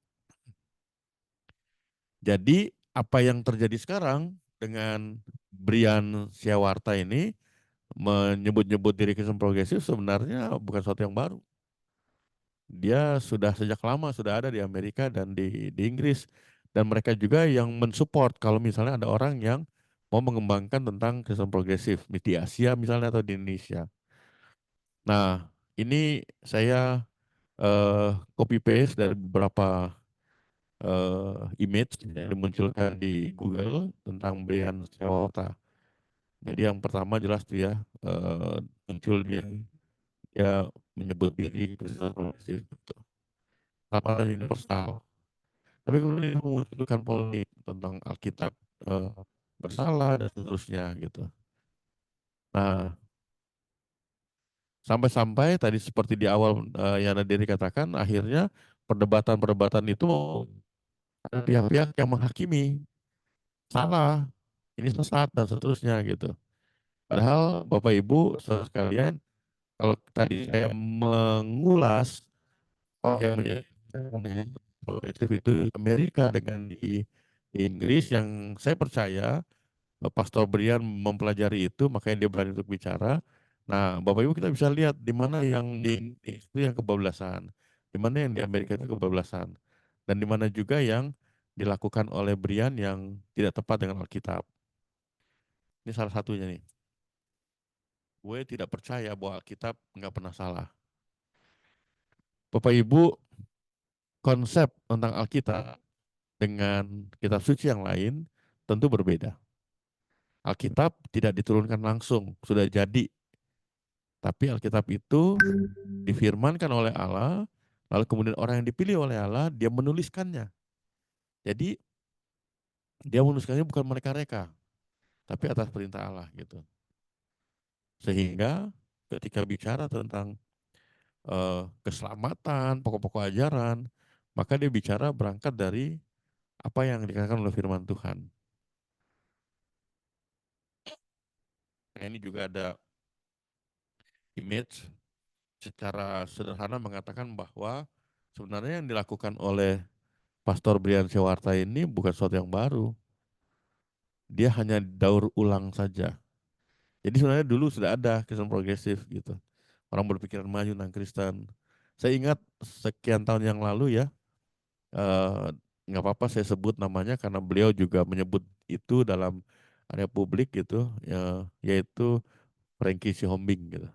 Jadi apa yang terjadi sekarang dengan Brian Syawarta ini menyebut-nyebut diri Kristen progresif sebenarnya bukan sesuatu yang baru. Dia sudah sejak lama sudah ada di Amerika dan di Inggris, dan mereka juga yang mensupport kalau misalnya ada orang yang mau mengembangkan tentang Kristen progresif di Asia misalnya atau di Indonesia. Nah, ini saya copy paste dari beberapa image yang dimunculkan di Google tentang Brian Sewata. Jadi yang pertama jelas tuh ya, muncul dia menyebut diri Kristen progresif, apa universal. Tapi kemudian dia memunculkan polemik tentang Alkitab eh, bersalah dan seterusnya gitu. Nah, sampai-sampai tadi seperti di awal yang Nadiri katakan, akhirnya perdebatan-perdebatan itu ada pihak-pihak yang menghakimi salah, ini sesat dan seterusnya gitu. Padahal Bapak Ibu saudara sekalian, kalau tadi saya mengulas yang menjadi progresif itu Amerika dengan di Inggris, yang saya percaya Pastor Brian mempelajari itu, makanya dia berani untuk bicara. Nah, Bapak Ibu kita bisa lihat di mana yang di Inggris itu yang kebablasan, di mana yang di Amerika itu kebablasan, dan di mana juga yang dilakukan oleh Brian yang tidak tepat dengan Alkitab. Ini salah satunya nih. Gue tidak percaya bahwa Alkitab nggak pernah salah. Bapak Ibu, konsep tentang Alkitab dengan kitab suci yang lain tentu berbeda. Alkitab tidak diturunkan langsung, sudah jadi. Tapi Alkitab itu difirmankan oleh Allah, lalu kemudian orang yang dipilih oleh Allah, dia menuliskannya. Jadi dia menuliskannya bukan mereka-reka, tapi atas perintah Allah gitu. Sehingga ketika bicara tentang keselamatan, pokok-pokok ajaran, maka dia bicara berangkat dari apa yang dikatakan oleh firman Tuhan. Nah, ini juga ada image secara sederhana mengatakan bahwa sebenarnya yang dilakukan oleh Pastor Brian Sewarta ini bukan sesuatu yang baru. Dia hanya daur ulang saja. Jadi sebenarnya dulu sudah ada Kristen progresif gitu. Orang berpikiran maju tentang Kristen. Saya ingat sekian tahun yang lalu ya, eh, nggak apa-apa saya sebut namanya karena beliau juga menyebut itu dalam area publik gitu, ya, yaitu Frankie Sihombing gitu.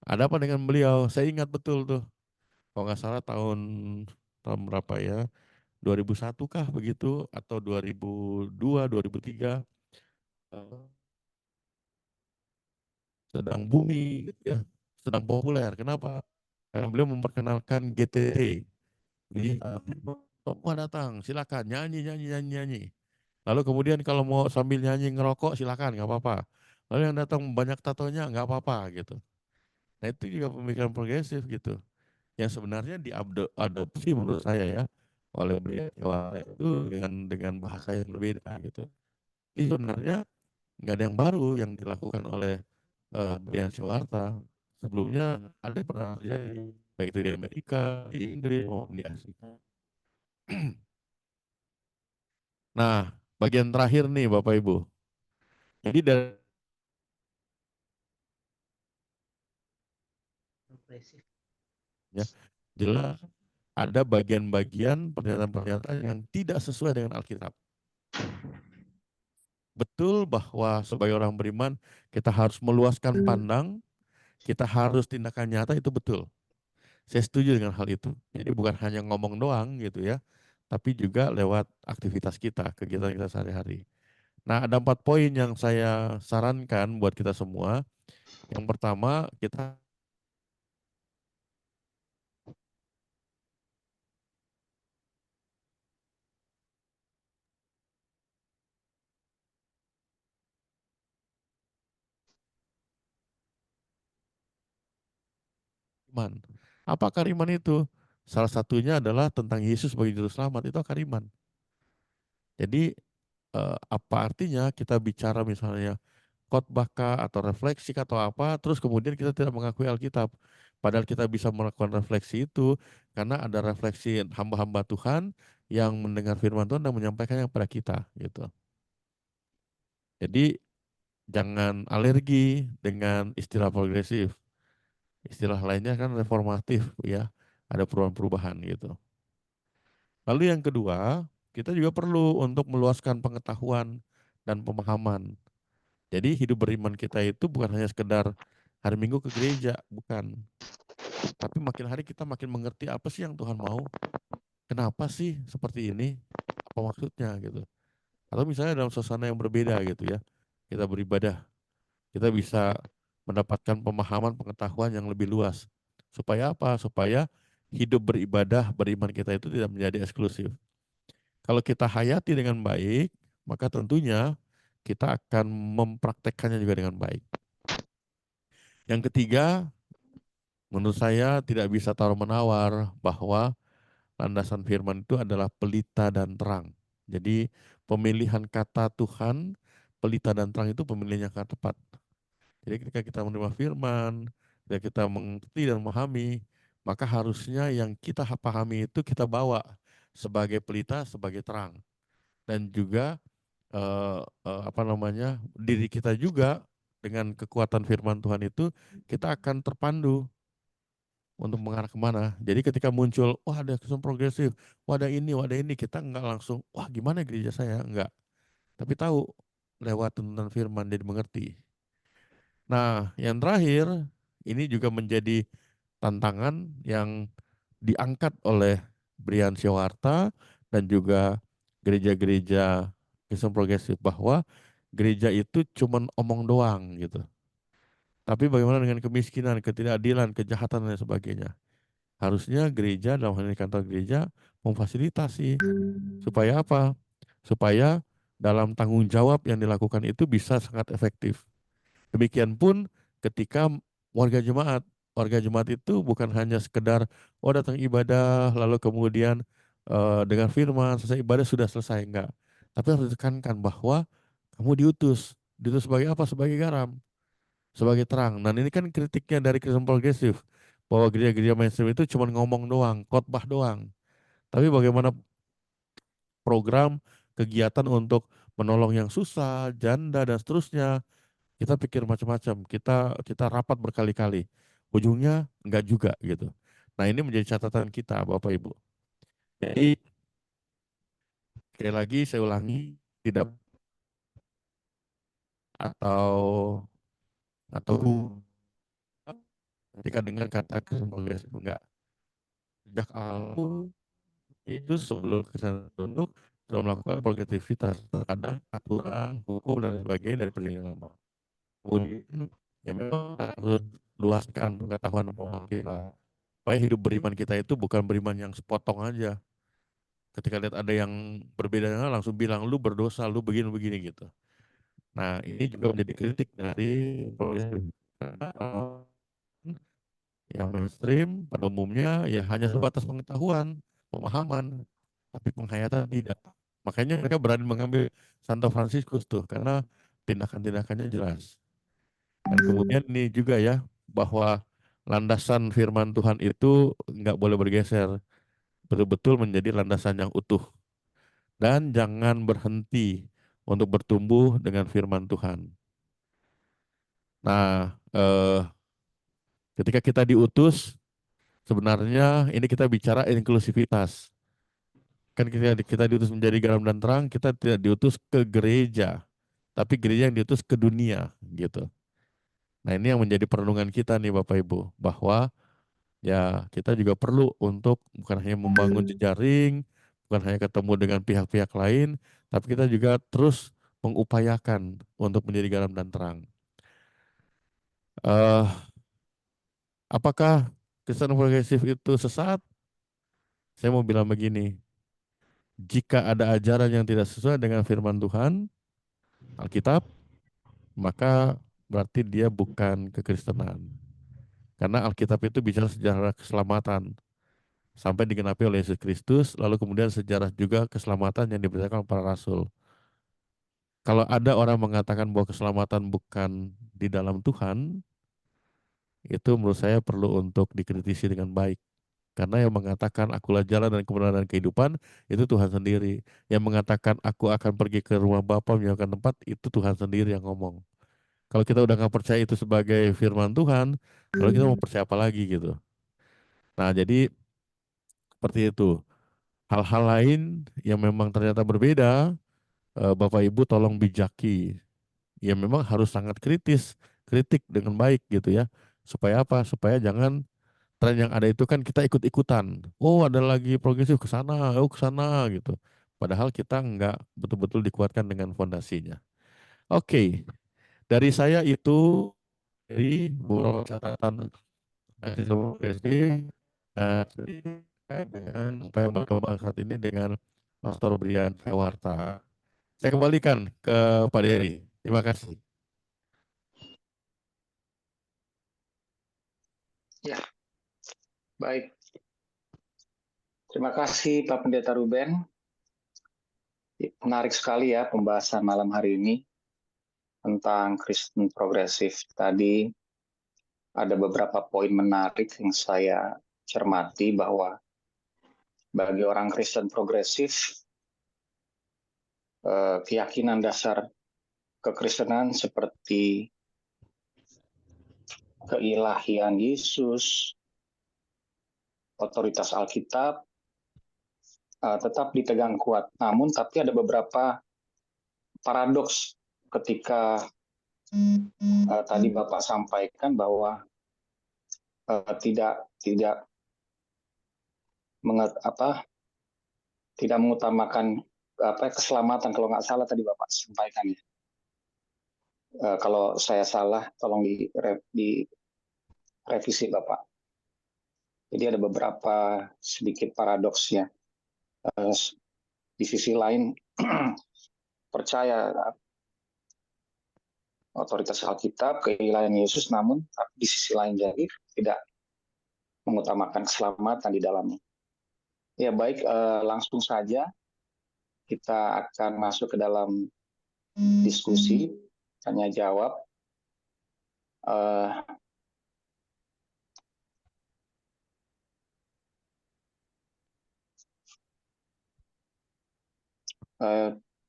Ada apa dengan beliau? Saya ingat betul tuh, kalau nggak salah tahun tahun berapa ya, 2001 kah begitu atau 2002, 2003, eh, sedang booming gitu ya, sedang populer. Kenapa? Karena beliau memperkenalkan GTT. Jadi semua datang, silakan nyanyi, nyanyi, nyanyi, nyanyi. Lalu kemudian kalau mau sambil nyanyi ngerokok silakan, nggak apa-apa. Lalu yang datang banyak tatonya nggak apa-apa gitu. Nah itu juga pemikiran progresif gitu. Yang sebenarnya diadopsi menurut saya ya oleh beliau itu dengan bahasa yang berbeda gitu. Ini sebenarnya nggak ada yang baru yang dilakukan oleh Brian Soeharto. Sebelumnya ada pernah terjadi baik itu di Amerika, di Inggris maupun di Asia. Nah, bagian terakhir nih Bapak Ibu. Jadi dari ya, jelas ada bagian-bagian pernyataan-pernyataan yang tidak sesuai dengan Alkitab. Betul bahwa sebagai orang beriman kita harus meluaskan pandang, kita harus tindakan nyata, itu betul. Saya setuju dengan hal itu. Jadi bukan hanya ngomong doang gitu ya, tapi juga lewat aktivitas kita, kegiatan kita sehari-hari. Nah, ada 4 poin yang saya sarankan buat kita semua. Yang pertama, kita iman. Apa kariman itu? Salah satunya adalah tentang Yesus sebagai juru selamat, itu kariman. Jadi apa artinya kita bicara misalnya khotbah kah atau refleksi kah atau apa, terus kemudian kita tidak mengakui Alkitab. Padahal kita bisa melakukan refleksi itu karena ada refleksi hamba-hamba Tuhan yang mendengar firman Tuhan dan menyampaikannya kepada kita gitu. Jadi jangan alergi dengan istilah progresif. Istilah lainnya kan reformatif ya. Ada perubahan-perubahan gitu. Lalu yang kedua, kita juga perlu untuk meluaskan pengetahuan dan pemahaman. Jadi hidup beriman kita itu bukan hanya sekedar hari Minggu ke gereja, bukan. Tapi makin hari kita makin mengerti apa sih yang Tuhan mau. Kenapa sih seperti ini? Apa maksudnya gitu. Atau misalnya dalam suasana yang berbeda gitu ya. Kita beribadah, kita bisa mendapatkan pemahaman pengetahuan yang lebih luas. Supaya apa? Supaya hidup beribadah, beriman kita itu tidak menjadi eksklusif. Kalau kita hayati dengan baik, maka tentunya kita akan mempraktekkannya juga dengan baik. Yang ketiga, menurut saya tidak bisa tawar-menawar bahwa landasan firman itu adalah pelita dan terang. Jadi pemilihan kata Tuhan, pelita dan terang itu pemilihan yang tepat. Jadi ketika kita menerima firman, ketika kita mengerti dan memahami, maka harusnya yang kita pahami itu kita bawa sebagai pelita, sebagai terang. Dan juga apa namanya, diri kita juga dengan kekuatan firman Tuhan itu kita akan terpandu untuk mengarah kemana. Jadi ketika muncul, wah ada Kristen progresif, wah ada ini, kita nggak langsung, wah gimana gereja saya, enggak. Tapi tahu lewat tuntunan firman jadi mengerti. Nah, yang terakhir, ini juga menjadi tantangan yang diangkat oleh Brian Syawarta dan juga gereja-gereja Kristen progresif bahwa gereja itu cuma omong doang gitu. Tapi bagaimana dengan kemiskinan, ketidakadilan, kejahatan dan sebagainya. Harusnya gereja dalam hal ini kantor gereja memfasilitasi supaya apa? Supaya dalam tanggung jawab yang dilakukan itu bisa sangat efektif. Demikian pun ketika warga jemaat, warga jemaat itu bukan hanya sekedar oh datang ibadah lalu kemudian dengan firman selesai ibadah sudah selesai, enggak. Tapi harus ditekankan bahwa kamu diutus, diutus sebagai apa? Sebagai garam, sebagai terang. Dan ini kan kritiknya dari Kristen progresif bahwa gereja-gereja mainstream itu cuma ngomong doang, khotbah doang. Tapi bagaimana program kegiatan untuk menolong yang susah, janda dan seterusnya, kita pikir macam-macam, kita rapat berkali-kali. Ujungnya enggak juga gitu. Nah, ini menjadi catatan kita Bapak Ibu. Jadi sekali lagi saya ulangi, tidak atau atau ketika dengar kata Kristen progresif enggak. Sejak awal itu sebelum kesadaran tunduk sudah melakukan progresivitas terhadap aturan, hukum dan sebagainya dari perjanjian lama. Kemudian ya memang harus luaskan pengetahuan kita. Supaya hidup beriman kita itu bukan beriman yang sepotong aja. Ketika lihat ada yang berbeda langsung bilang lu berdosa, lu begini-begini gitu. Nah ini juga menjadi kritik dari progresif. Karena yang mainstream pada umumnya ya hanya sebatas pengetahuan, pemahaman, tapi penghayatan tidak. Makanya mereka berani mengambil Santo Fransiskus tuh karena tindakan-tindakannya jelas. Dan kemudian ini juga ya bahwa landasan firman Tuhan itu nggak boleh bergeser, betul-betul menjadi landasan yang utuh. Dan jangan berhenti untuk bertumbuh dengan firman Tuhan. Nah, ketika kita diutus, sebenarnya ini kita bicara inklusivitas. Kan kita diutus menjadi garam dan terang, kita tidak diutus ke gereja, tapi gereja yang diutus ke dunia gitu. Nah ini yang menjadi perenungan kita nih Bapak Ibu, bahwa ya kita juga perlu untuk bukan hanya membangun jejaring, bukan hanya ketemu dengan pihak-pihak lain, tapi kita juga terus mengupayakan untuk menjadi garam dan terang. Eh, Apakah Kristen progresif itu sesat? Saya mau bilang begini, jika ada ajaran yang tidak sesuai dengan firman Tuhan, Alkitab, maka berarti dia bukan kekristenan. Karena Alkitab itu bicara sejarah keselamatan sampai digenapi oleh Yesus Kristus, lalu kemudian sejarah juga keselamatan yang diberitakan para rasul. Kalau ada orang mengatakan bahwa keselamatan bukan di dalam Tuhan, itu menurut saya perlu untuk dikritisi dengan baik. Karena yang mengatakan akulah jalan dan kebenaran dan kehidupan, itu Tuhan sendiri. Yang mengatakan aku akan pergi ke rumah Bapa menyiapkan tempat, itu Tuhan sendiri yang ngomong. Kalau kita udah nggak percaya itu sebagai firman Tuhan, lalu kita mau percaya apa lagi gitu. Nah, jadi seperti itu. Hal-hal lain yang memang ternyata berbeda, Bapak Ibu tolong bijaki. Ya memang harus sangat kritik dengan baik gitu ya. Supaya apa? Supaya jangan tren yang ada itu kan kita ikut-ikutan. Oh, ada lagi progresif ke sana, oh ke sana gitu. Padahal kita nggak betul-betul dikuatkan dengan fondasinya. Oke, dari saya itu dari beberapa catatan progresif terkait dengan apa yang berkembang saat ini dengan Pastor Brian Hewarta. Saya kembalikan ke Pak Dery. Terima kasih. Ya, baik. Terima kasih Pak Pendeta Ruben. Menarik sekali ya pembahasan malam hari ini tentang Kristen progresif. Tadi ada beberapa poin menarik yang saya cermati bahwa bagi orang Kristen progresif, keyakinan dasar kekristenan seperti keilahian Yesus, otoritas Alkitab, tetap dipegang kuat. Namun tapi ada beberapa paradoks ketika tadi Bapak sampaikan bahwa tidak tidak tidak mengutamakan keselamatan, kalau nggak salah tadi Bapak sampaikan ya. Kalau saya salah tolong direvisi Bapak. Jadi ada beberapa sedikit paradoksnya. Di sisi lain percaya otoritas Alkitab, keilahian Yesus, namun di sisi lain jadi tidak mengutamakan keselamatan di dalamnya. Ya baik, langsung saja kita akan masuk ke dalam diskusi tanya jawab.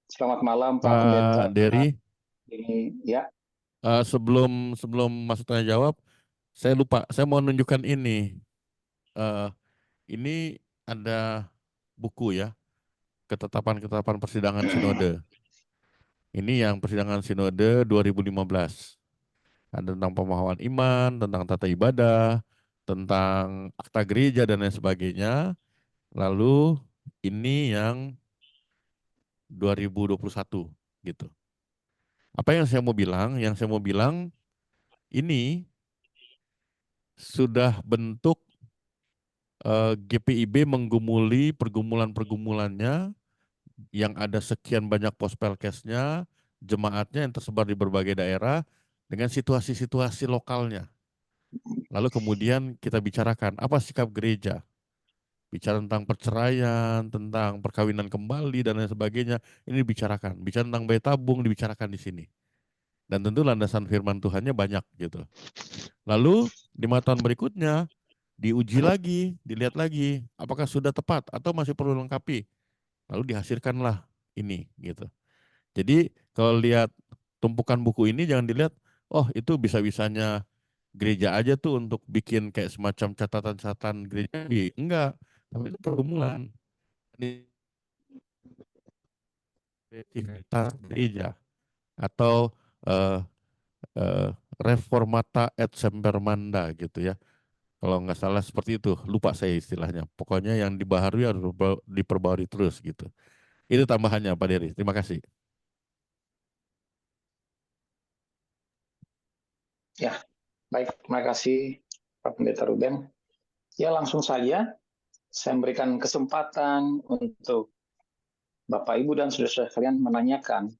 Selamat malam Pak Pendeta. Pak Dery, Ini ya. sebelum sebelum masuk tanya jawab, saya lupa, saya mau nunjukkan ini. Eh, ini ada buku ya, ketetapan-ketetapan persidangan sinode. Ini yang persidangan sinode 2015. Ada tentang pemahaman iman, tentang tata ibadah, tentang akta gereja dan lain sebagainya. Lalu ini yang 2021 gitu. Apa yang saya mau bilang? Yang saya mau bilang ini sudah bentuk GPIB menggumuli pergumulan-pergumulannya yang ada sekian banyak pospelkesnya, jemaatnya yang tersebar di berbagai daerah dengan situasi-situasi lokalnya. Lalu kemudian kita bicarakan apa sikap gereja, bicara tentang perceraian, tentang perkawinan kembali dan lain sebagainya. Ini dibicarakan, bicara tentang bayi tabung dibicarakan di sini. Dan tentu landasan firman Tuhannya banyak gitu. Lalu di 5 tahun berikutnya diuji lagi, dilihat lagi apakah sudah tepat atau masih perlu lengkapi. Lalu dihasilkanlah ini gitu. Jadi kalau lihat tumpukan buku ini jangan dilihat, oh itu bisa-bisanya gereja aja tuh untuk bikin kayak semacam catatan-catatan gereja. Enggak, tapi itu pergumulan. Ini kreativitas gereja atau eh, reformata et semper manda gitu ya. Kalau nggak salah seperti itu, lupa saya istilahnya. Pokoknya yang dibaharui harus diperbarui terus gitu. Itu tambahannya Pak Dery. Terima kasih. Ya, baik. Terima kasih Pak Pendeta Ruben. Ya, langsung saja saya memberikan kesempatan untuk Bapak, Ibu, dan saudara-saudara sekalian menanyakan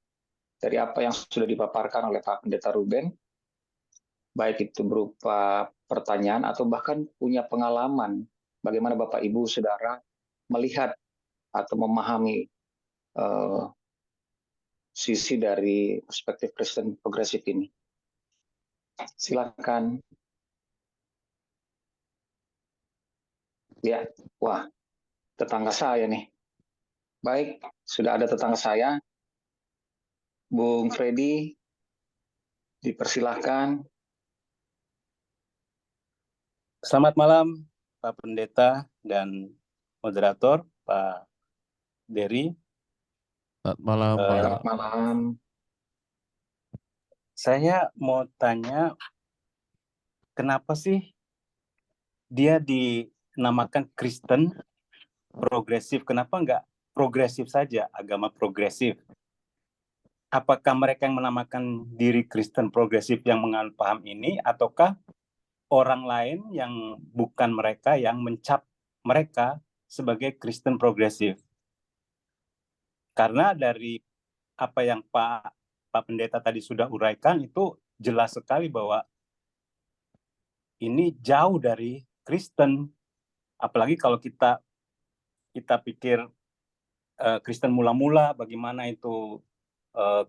dari apa yang sudah dipaparkan oleh Pak Pendeta Ruben, baik itu berupa pertanyaan atau bahkan punya pengalaman bagaimana Bapak, Ibu, Saudara melihat atau memahami sisi dari perspektif Kristen progresif ini. Silakan. Ya, wah, tetangga saya nih. Baik, sudah ada tetangga saya, Bung Freddy, dipersilahkan. Selamat malam Pak Pendeta dan moderator Pak Dery. Selamat malam Pak. Selamat malam. Saya mau tanya, kenapa sih dia dinamakan Kristen progresif? Kenapa nggak progresif saja, agama progresif? Apakah mereka yang menamakan diri Kristen progresif yang menganut paham ini, ataukah orang lain yang bukan mereka yang mencap mereka sebagai Kristen progresif? Karena dari apa yang Pak Pendeta tadi sudah uraikan, itu jelas sekali bahwa ini jauh dari Kristen. Apalagi kalau kita pikir Kristen mula-mula, bagaimana itu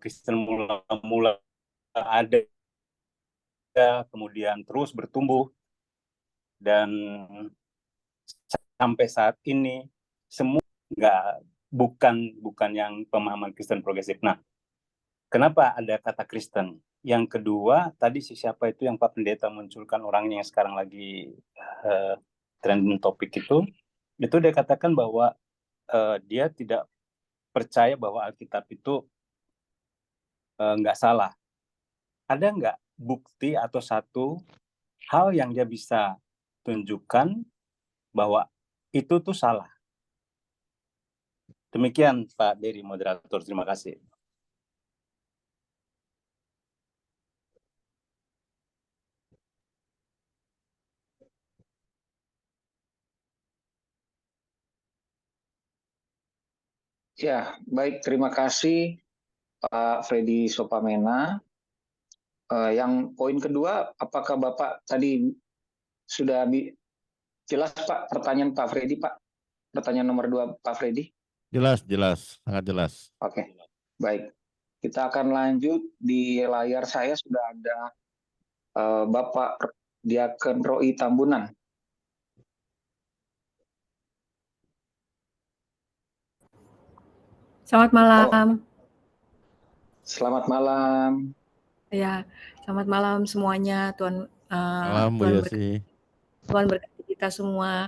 Kristen mula-mula ada, kemudian terus bertumbuh, dan sampai saat ini semua bukan yang pemahaman Kristen progresif. Nah, kenapa ada kata Kristen? Yang kedua, tadi siapa itu yang Pak Pendeta munculkan orangnya yang sekarang lagi trending topik itu dia katakan bahwa dia tidak percaya bahwa Alkitab itu nggak salah. Ada nggak bukti atau satu hal yang dia bisa tunjukkan bahwa itu tuh salah? Demikian Pak Dery, moderator. Terima kasih. Ya, baik. Terima kasih Pak Freddy Sopamena. Yang poin kedua, apakah Bapak tadi sudah jelas Pak pertanyaan Pak Freddy, Pak? Pertanyaan nomor 2 Pak Freddy? Jelas, sangat jelas. Oke, baik. Kita akan lanjut. Di layar saya sudah ada Bapak Diaken Roy Tambunan. Selamat malam. Selamat malam. Ya, selamat malam semuanya. Tuhan Malam Bu Yosi. Tuhan berkati kita semua.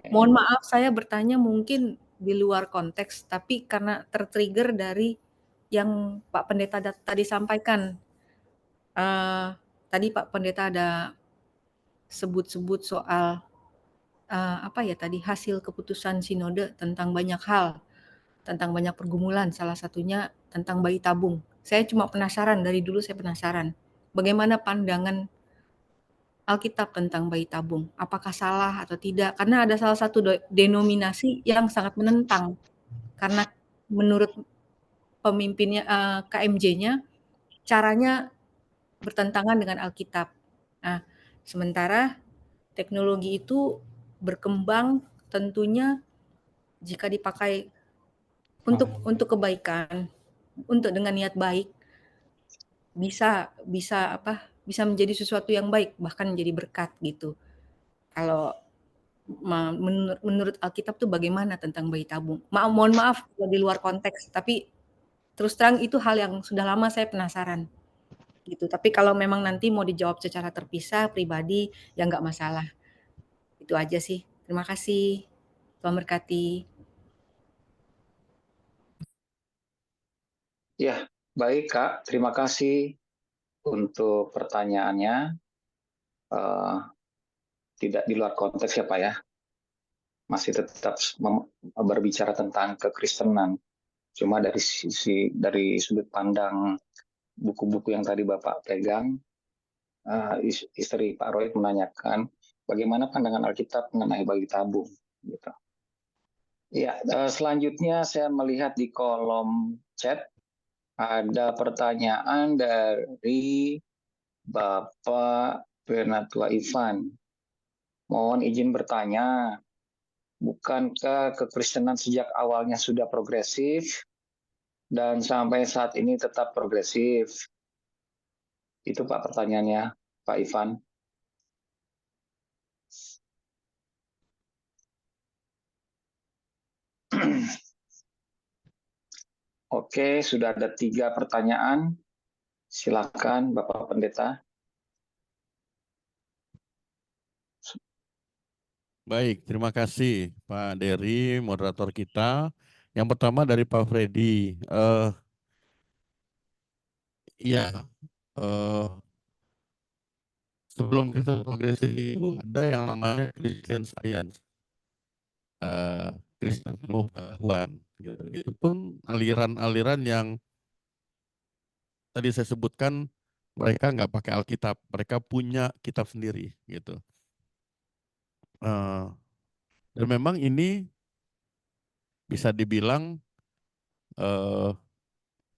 Mohon maaf saya bertanya mungkin di luar konteks, tapi karena tertrigger dari yang Pak Pendeta tadi sampaikan. Tadi Pak Pendeta ada sebut-sebut soal apa ya tadi, hasil keputusan sinode tentang banyak hal, tentang banyak pergumulan, salah satunya tentang bayi tabung. Saya cuma penasaran, dari dulu saya penasaran, bagaimana pandangan Alkitab tentang bayi tabung? Apakah salah atau tidak? Karena ada salah satu denominasi yang sangat menentang, karena menurut pemimpinnya, KMJ-nya, caranya bertentangan dengan Alkitab. Nah, sementara teknologi itu berkembang tentunya jika dipakai untuk kebaikan, untuk dengan niat baik, bisa menjadi sesuatu yang baik, bahkan menjadi berkat gitu. Kalau menurut Alkitab tuh bagaimana tentang bayi tabung? Mohon maaf kalau di luar konteks, tapi terus terang itu hal yang sudah lama saya penasaran gitu. Tapi kalau memang nanti mau dijawab secara terpisah, pribadi, ya nggak masalah. Itu aja sih. Terima kasih. Tuhan berkati. Ya, baik Kak. Terima kasih untuk pertanyaannya. tidak di luar konteks ya Pak ya, masih tetap berbicara tentang kekristenan. Cuma dari sudut pandang buku-buku yang tadi Bapak pegang, istri Pak Roy menanyakan bagaimana pandangan Alkitab mengenai bayi tabung. Gitu. Ya, selanjutnya saya melihat di kolom chat ada pertanyaan dari Bapak Bernatua Ivan. Mohon izin bertanya, bukankah kekristenan sejak awalnya sudah progresif dan sampai saat ini tetap progresif? Itu Pak pertanyaannya, Pak Ivan. Oke, sudah ada 3 pertanyaan. Silakan Bapak Pendeta. Baik, terima kasih Pak Dery, moderator kita. Yang pertama dari Pak Freddy. Ya, sebelum kita progresif itu ada yang namanya Christian Science, Kristen pengetahuan. Gitu. Itu pun aliran-aliran yang tadi saya sebutkan, mereka nggak pakai Alkitab, mereka punya kitab sendiri gitu. Dan memang ini bisa dibilang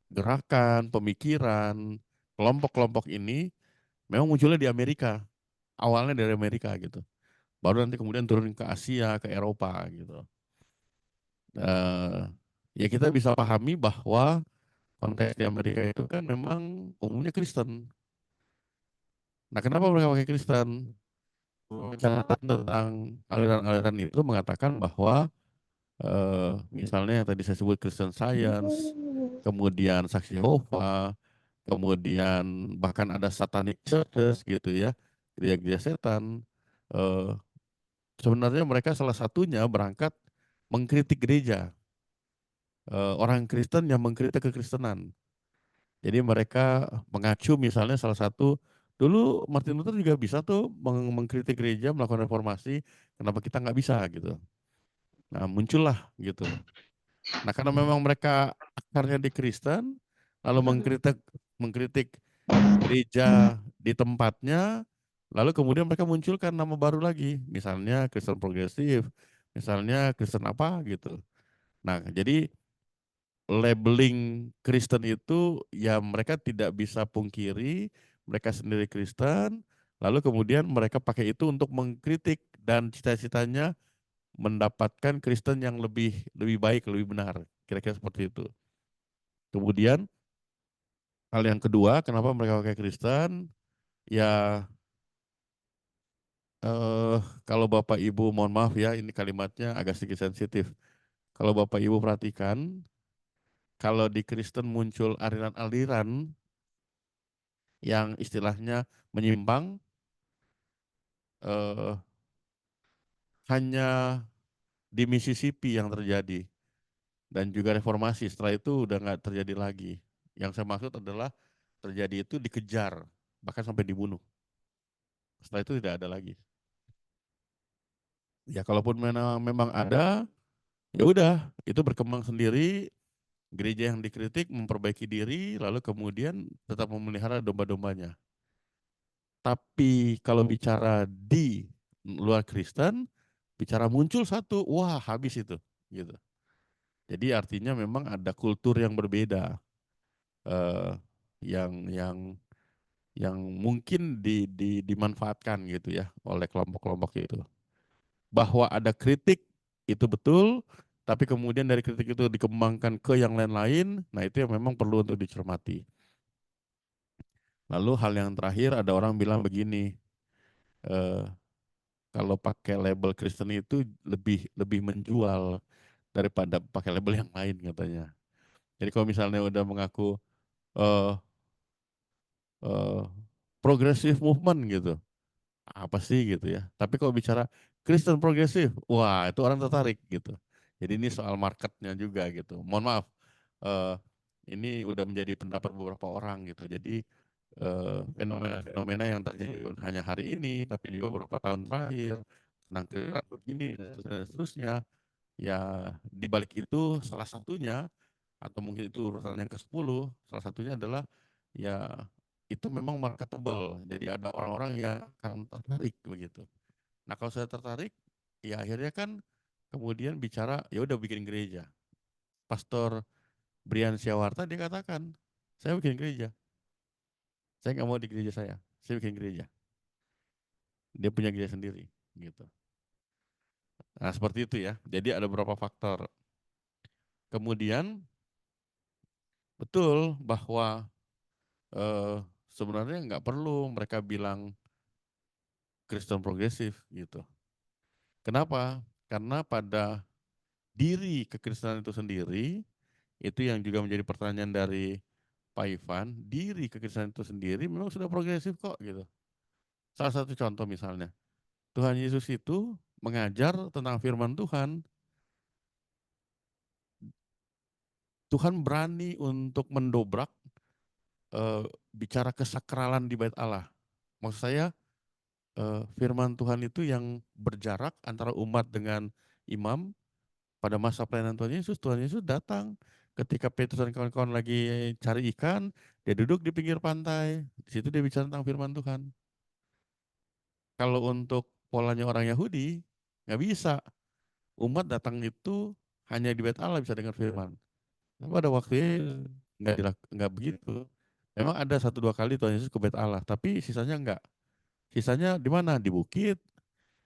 gerakan, pemikiran, kelompok-kelompok ini memang munculnya di Amerika, awalnya dari Amerika gitu. Baru nanti kemudian turun ke Asia, ke Eropa gitu. Ya kita bisa pahami bahwa konteks di Amerika itu kan memang umumnya Kristen. Nah, kenapa mereka pakai Kristen? Catatan tentang aliran-aliran itu mengatakan bahwa misalnya yang tadi saya sebut Christian Science, kemudian Saksi Yehova, kemudian bahkan ada Satanic Churches gitu ya, gereja-gereja setan. Sebenarnya mereka salah satunya berangkat mengkritik gereja, orang Kristen yang mengkritik kekristenan. Jadi mereka mengacu misalnya salah satu, dulu Martin Luther juga bisa tuh mengkritik gereja, melakukan reformasi, kenapa kita nggak bisa gitu. Nah muncullah gitu. Nah karena memang mereka akarnya di Kristen, lalu mengkritik gereja di tempatnya, lalu kemudian mereka munculkan nama baru lagi, misalnya Kristen progresif, misalnya Kristen apa gitu. Nah jadi labeling Kristen itu ya mereka tidak bisa pungkiri mereka sendiri Kristen, lalu kemudian mereka pakai itu untuk mengkritik dan cita-citanya mendapatkan Kristen yang lebih baik, lebih benar, kira-kira seperti itu. Kemudian hal yang kedua, kenapa mereka pakai Kristen? Ya kalau Bapak Ibu, mohon maaf ya, ini kalimatnya agak sedikit sensitif. Kalau Bapak Ibu perhatikan, kalau di Kristen muncul aliran-aliran yang istilahnya menyimpang, hanya di Mississippi yang terjadi dan juga reformasi. Setelah itu udah nggak terjadi lagi. Yang saya maksud adalah terjadi itu dikejar bahkan sampai dibunuh. Setelah itu tidak ada lagi. Ya kalaupun memang ada, ya udah itu berkembang sendiri. Gereja yang dikritik memperbaiki diri, lalu kemudian tetap memelihara domba-dombanya. Tapi kalau bicara di luar Kristen, bicara muncul satu, wah habis itu, gitu. Jadi artinya memang ada kultur yang berbeda, eh, yang mungkin dimanfaatkan gitu ya oleh kelompok-kelompok itu. Bahwa ada kritik itu betul, tapi kemudian dari kritik itu dikembangkan ke yang lain-lain, nah itu yang memang perlu untuk dicermati. Lalu hal yang terakhir ada orang bilang begini, eh, kalau pakai label Kristen itu lebih menjual daripada pakai label yang lain katanya. Jadi kalau misalnya udah mengaku uh, uh, progressive movement gitu, apa sih gitu ya. Tapi kalau bicara Kristen progresif, wah itu orang tertarik gitu. Jadi ini soal marketnya juga gitu. Mohon maaf, uh, ini udah menjadi pendapat beberapa orang gitu. Jadi fenomena-fenomena yang terjadi bukan hanya hari ini, tapi juga beberapa tahun terakhir, tentang kekerasan begini dan seterusnya. Ya di balik itu salah satunya, atau mungkin itu urutan yang ke-10, salah satunya adalah ya itu memang marketable. Jadi ada orang-orang yang akan tertarik begitu. Nah kalau saya tertarik, ya akhirnya kan kemudian bicara, ya udah bikin gereja. Pastor Brian Siawarta dia katakan, saya bikin gereja. Saya nggak mau di gereja saya bikin gereja. Dia punya gereja sendiri, gitu. Nah seperti itu ya. Jadi ada beberapa faktor. Kemudian betul bahwa sebenarnya nggak perlu mereka bilang Kristen progresif gitu. Kenapa? Karena pada diri kekristenan itu sendiri, itu yang juga menjadi pertanyaan dari Pak Ivan, diri kekristenan itu sendiri memang sudah progresif kok gitu. Salah satu contoh misalnya, Tuhan Yesus itu mengajar tentang firman Tuhan. Tuhan berani untuk mendobrak bicara kesakralan di bait Allah. Maksud saya firman Tuhan itu yang berjarak antara umat dengan imam. Pada masa pelayanan Tuhan Yesus datang ketika Petrus dan kawan-kawan lagi cari ikan, dia duduk di pinggir pantai. Di situ dia bicara tentang firman Tuhan. Kalau untuk polanya orang Yahudi, nggak bisa. Umat datang itu hanya di bait Allah bisa dengar firman. Tapi pada waktunya nggak begitu. Memang ada 1-2 kali Tuhan Yesus ke bait Allah, tapi sisanya enggak. Sisanya di mana? Di bukit.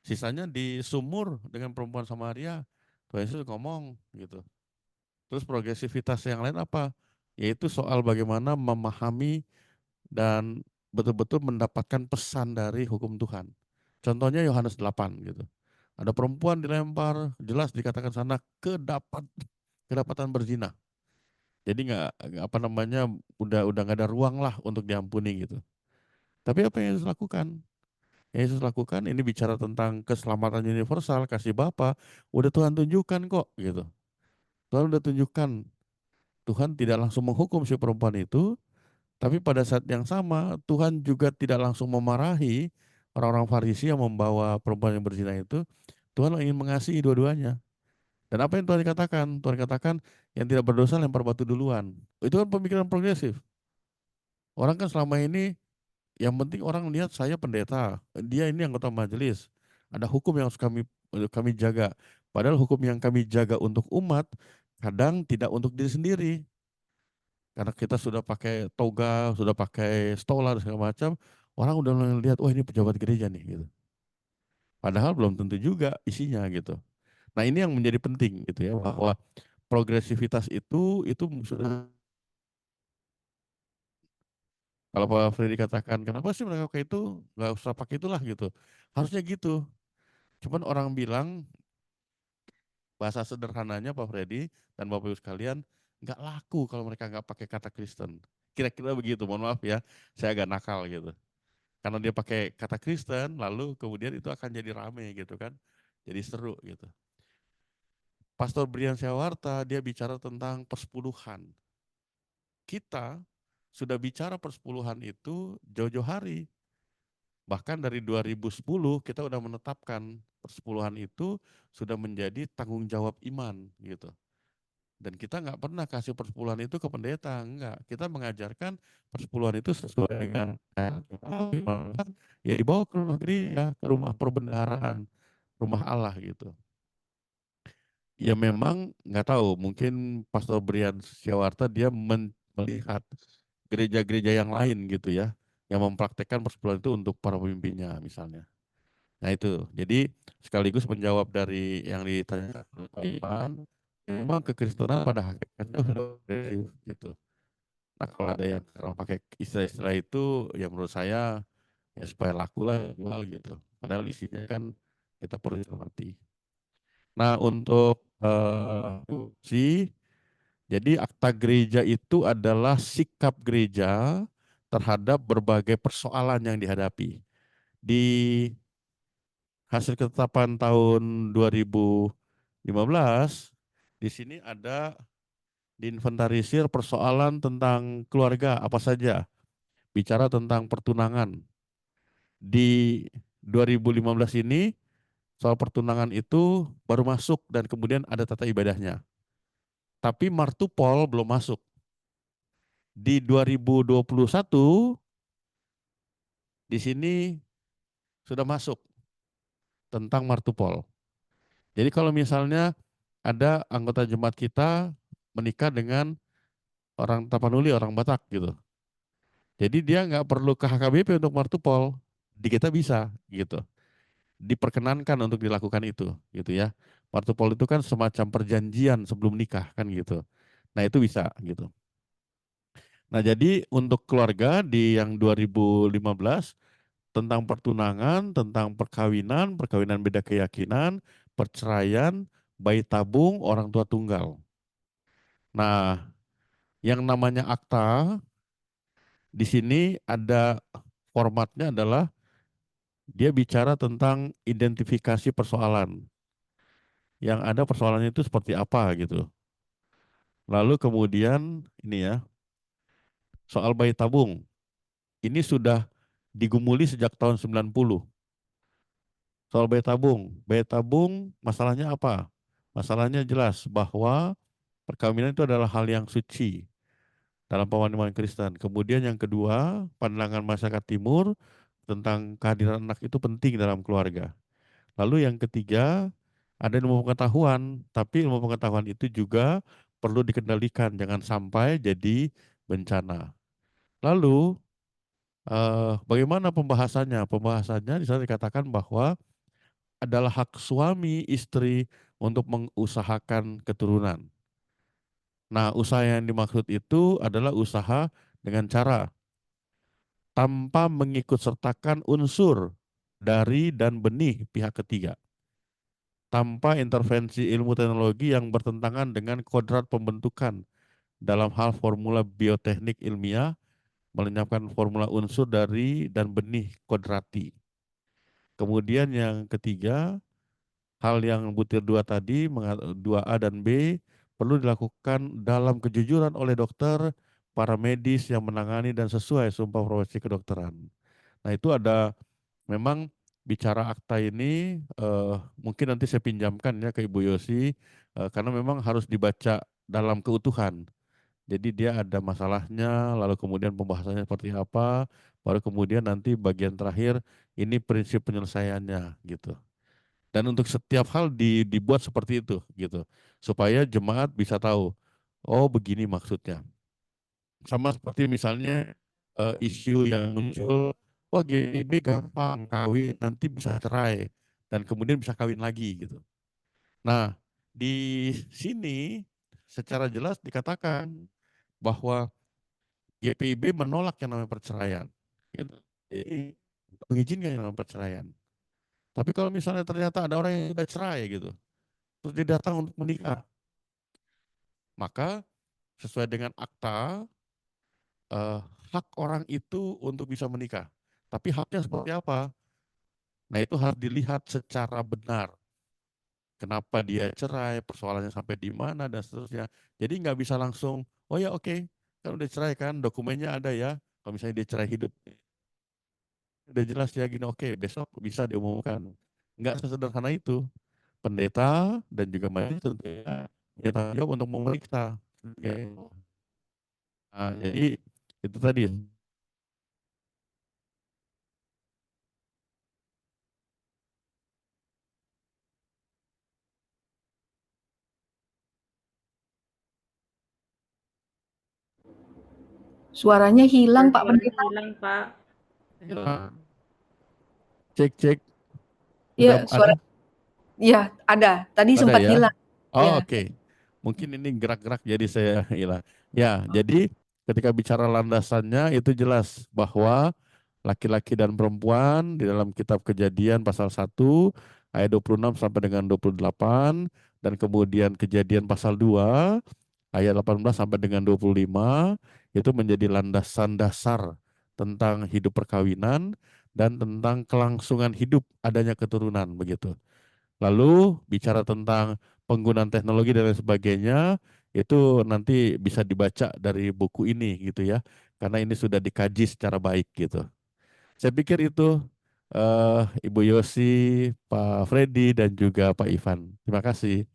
Sisanya di sumur dengan perempuan Samaria. Tuhan Yesus ngomong gitu. Terus progresivitas yang lain apa? Yaitu soal bagaimana memahami dan betul-betul mendapatkan pesan dari hukum Tuhan. Contohnya Yohanes 8 gitu. Ada perempuan dilempar, jelas dikatakan sana kedapatan berzina. Jadi udah nggak ada ruang lah untuk diampuni gitu. Tapi apa yang Yesus lakukan? Yesus lakukan ini bicara tentang keselamatan universal, kasih Bapa, udah Tuhan tunjukkan kok gitu. Tuhan udah tunjukkan, Tuhan tidak langsung menghukum si perempuan itu, tapi pada saat yang sama Tuhan juga tidak langsung memarahi orang-orang Farisi yang membawa perempuan yang berzina itu. Tuhan ingin mengasihi dua-duanya. Dan apa yang Tuhan katakan? Tuhan katakan yang tidak berdosa lempar batu duluan. Itu kan pemikiran progresif. Orang kan selama ini yang penting orang lihat saya pendeta, dia ini anggota majelis. Ada hukum yang harus kami jaga. Padahal hukum yang kami jaga untuk umat kadang tidak untuk diri sendiri. Karena kita sudah pakai toga, sudah pakai stola dan segala macam, orang udah melihat, oh ini pejabat gereja nih gitu. Padahal belum tentu juga isinya gitu. Nah ini yang menjadi penting gitu ya, bahwa progresivitas itu sudah. Kalau Pak Freddy katakan, kenapa sih mereka pakai itu? Nggak usah pakai itulah gitu. Harusnya gitu. Cuman orang bilang, bahasa sederhananya Pak Freddy dan Bapak Ibu sekalian, nggak laku kalau mereka nggak pakai kata Kristen. Kira-kira begitu, mohon maaf ya, saya agak nakal gitu. Karena dia pakai kata Kristen, lalu kemudian itu akan jadi rame gitu kan. Jadi seru gitu. Pastor Brian Siawarta, dia bicara tentang persepuluhan. Kita sudah bicara persepuluhan itu jauh-jauh hari. Bahkan dari 2010 kita udah menetapkan persepuluhan itu sudah menjadi tanggung jawab iman gitu. Dan kita nggak pernah kasih persepuluhan itu ke pendeta, enggak. Kita mengajarkan persepuluhan itu sesuai dengan ya dibawa ke rumah gereja, ke rumah perbendaharaan, rumah Allah gitu. Ya memang nggak tahu, mungkin Pastor Brian Siawarta dia melihat gereja-gereja yang lain gitu ya, yang mempraktekkan persepuluhan itu untuk para pemimpinnya misalnya. Nah itu, jadi sekaligus menjawab dari yang ditanyakan Pak Ivan, memang kekristenan pada hakikatnya sudah progresif gitu. Nah kalau ada yang sekarang pakai istilah-istilah itu, ya menurut saya ya supaya laku lah jual gitu. Padahal isinya kan kita perlu cermati. Nah untuk jadi akta gereja itu adalah sikap gereja terhadap berbagai persoalan yang dihadapi. Di hasil ketetapan tahun 2015, di sini ada diinventarisir persoalan tentang keluarga apa saja. bicara tentang pertunangan. Di 2015 ini soal pertunangan itu baru masuk dan kemudian ada tata ibadahnya. Tapi martupol belum masuk. Di 2021 di sini sudah masuk tentang martupol. Jadi kalau misalnya ada anggota jemaat kita menikah dengan orang Tapanuli, orang Batak gitu. Jadi dia nggak perlu ke HKBP untuk martupol, di kita bisa gitu. Diperkenankan untuk dilakukan itu gitu ya. Martupol itu kan semacam perjanjian sebelum nikah kan gitu. Nah itu bisa gitu. Nah jadi untuk keluarga di yang 2015 tentang pertunangan, tentang perkawinan, perkawinan beda keyakinan, perceraian, bayi tabung, orang tua tunggal. Nah, yang namanya akta di sini ada formatnya adalah dia bicara tentang identifikasi persoalan. Yang ada persoalannya itu seperti apa gitu. Lalu kemudian ini ya, soal bayi tabung. Ini sudah digumuli sejak tahun 90. Soal bayi tabung masalahnya apa? Masalahnya jelas bahwa perkawinan itu adalah hal yang suci dalam pemahaman Kristen. Kemudian yang kedua, pandangan masyarakat timur tentang kehadiran anak itu penting dalam keluarga. Lalu yang ketiga, ada ilmu pengetahuan, tapi ilmu pengetahuan itu juga perlu dikendalikan, jangan sampai jadi bencana. Lalu bagaimana pembahasannya? Pembahasannya di sana dikatakan bahwa adalah hak suami istri untuk mengusahakan keturunan. Nah, usaha yang dimaksud itu adalah usaha dengan cara tanpa mengikut sertakan unsur dari dan benih pihak ketiga, tanpa intervensi ilmu teknologi yang bertentangan dengan kodrat pembentukan dalam hal formula bioteknik ilmiah, melenyapkan formula unsur dari dan benih kodrati. Kemudian yang ketiga, hal yang butir dua tadi, 2A dan B, perlu dilakukan dalam kejujuran oleh dokter, para medis yang menangani dan sesuai sumpah profesi kedokteran. Nah itu ada memang bicara akta ini mungkin nanti saya pinjamkan ya ke Ibu Yosi karena memang harus dibaca dalam keutuhan. Jadi dia ada masalahnya, lalu kemudian pembahasannya seperti apa, baru kemudian nanti bagian terakhir ini prinsip penyelesaiannya gitu. Dan untuk setiap hal dibuat seperti itu gitu, supaya jemaat bisa tahu, oh begini maksudnya. Sama seperti misalnya isu yang muncul, wah GBB gampang kawin, nanti bisa cerai dan kemudian bisa kawin lagi gitu. Nah di sini secara jelas dikatakan bahwa GPIB menolak yang namanya perceraian, gitu. Jadi mengizinkan yang namanya perceraian. Tapi kalau misalnya ternyata ada orang yang sudah cerai gitu, terus dia datang untuk menikah, maka sesuai dengan akta, hak orang itu untuk bisa menikah. Tapi haknya seperti apa? Nah itu harus dilihat secara benar. Kenapa dia cerai, persoalannya sampai di mana, dan seterusnya. Jadi nggak bisa langsung, oh ya oke, kan udah cerai kan, dokumennya ada ya. Kalau misalnya dia cerai hidup, udah jelas ya gini, oke besok bisa diumumkan. Nggak sesederhana itu. Pendeta dan juga majelis tentunya punya tanggung jawab untuk memeriksa. Oke. Nah, jadi itu tadi. Suaranya hilang Pak Suaranya Pendeta. hilang, Pak. Cek. Iya, Udah suara. ada? Iya, ada. Tadi Ada sempat ya? hilang. Oh Ya. oke. Mungkin ini gerak-gerak jadi saya hilang. Ya, jadi ketika bicara landasannya itu jelas bahwa laki-laki dan perempuan di dalam kitab Kejadian pasal 1 ayat 26 sampai dengan 28 dan kemudian Kejadian pasal 2 ayat 18 sampai dengan 25 itu menjadi landasan dasar tentang hidup perkawinan dan tentang kelangsungan hidup adanya keturunan begitu. Lalu bicara tentang penggunaan teknologi dan lain sebagainya, itu nanti bisa dibaca dari buku ini gitu ya. karena ini sudah dikaji secara baik gitu. Saya pikir itu Ibu Yosi, Pak Freddy, dan juga Pak Ivan. Terima kasih.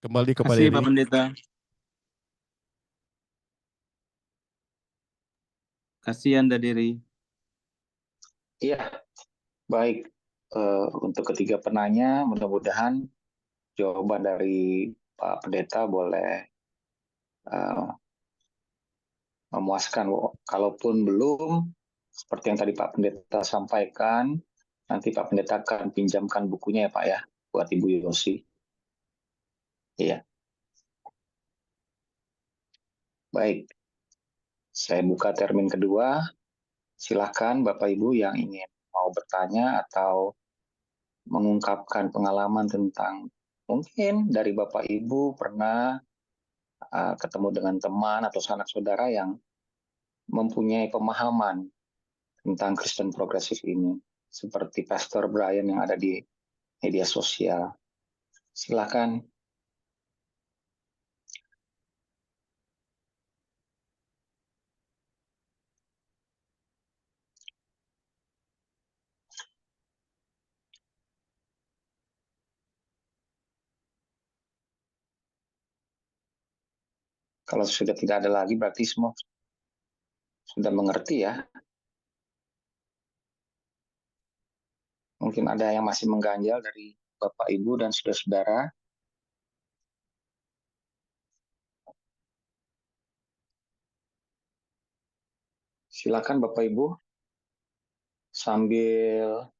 Kembali ke Pak Kasih Pak Dery. Pendeta. Kasih Anda Dery. Iya, baik. Untuk ketiga penanya, mudah-mudahan jawaban dari Pak Pendeta boleh memuaskan. Kalaupun belum, seperti yang tadi Pak Pendeta sampaikan, nanti Pak Pendeta akan pinjamkan bukunya ya Pak ya, buat Ibu Yosi. Iya. Baik, saya buka termin kedua. Silakan Bapak Ibu yang ingin mau bertanya atau mengungkapkan pengalaman tentang mungkin dari Bapak Ibu pernah ketemu dengan teman atau sanak saudara yang mempunyai pemahaman tentang Kristen progresif ini, seperti Pastor Brian yang ada di media sosial. Silakan. Kalau sudah tidak ada lagi, berarti semua sudah mengerti ya. Mungkin ada yang masih mengganjal dari Bapak, Ibu, dan saudara-saudara. Silakan Bapak Ibu, sambil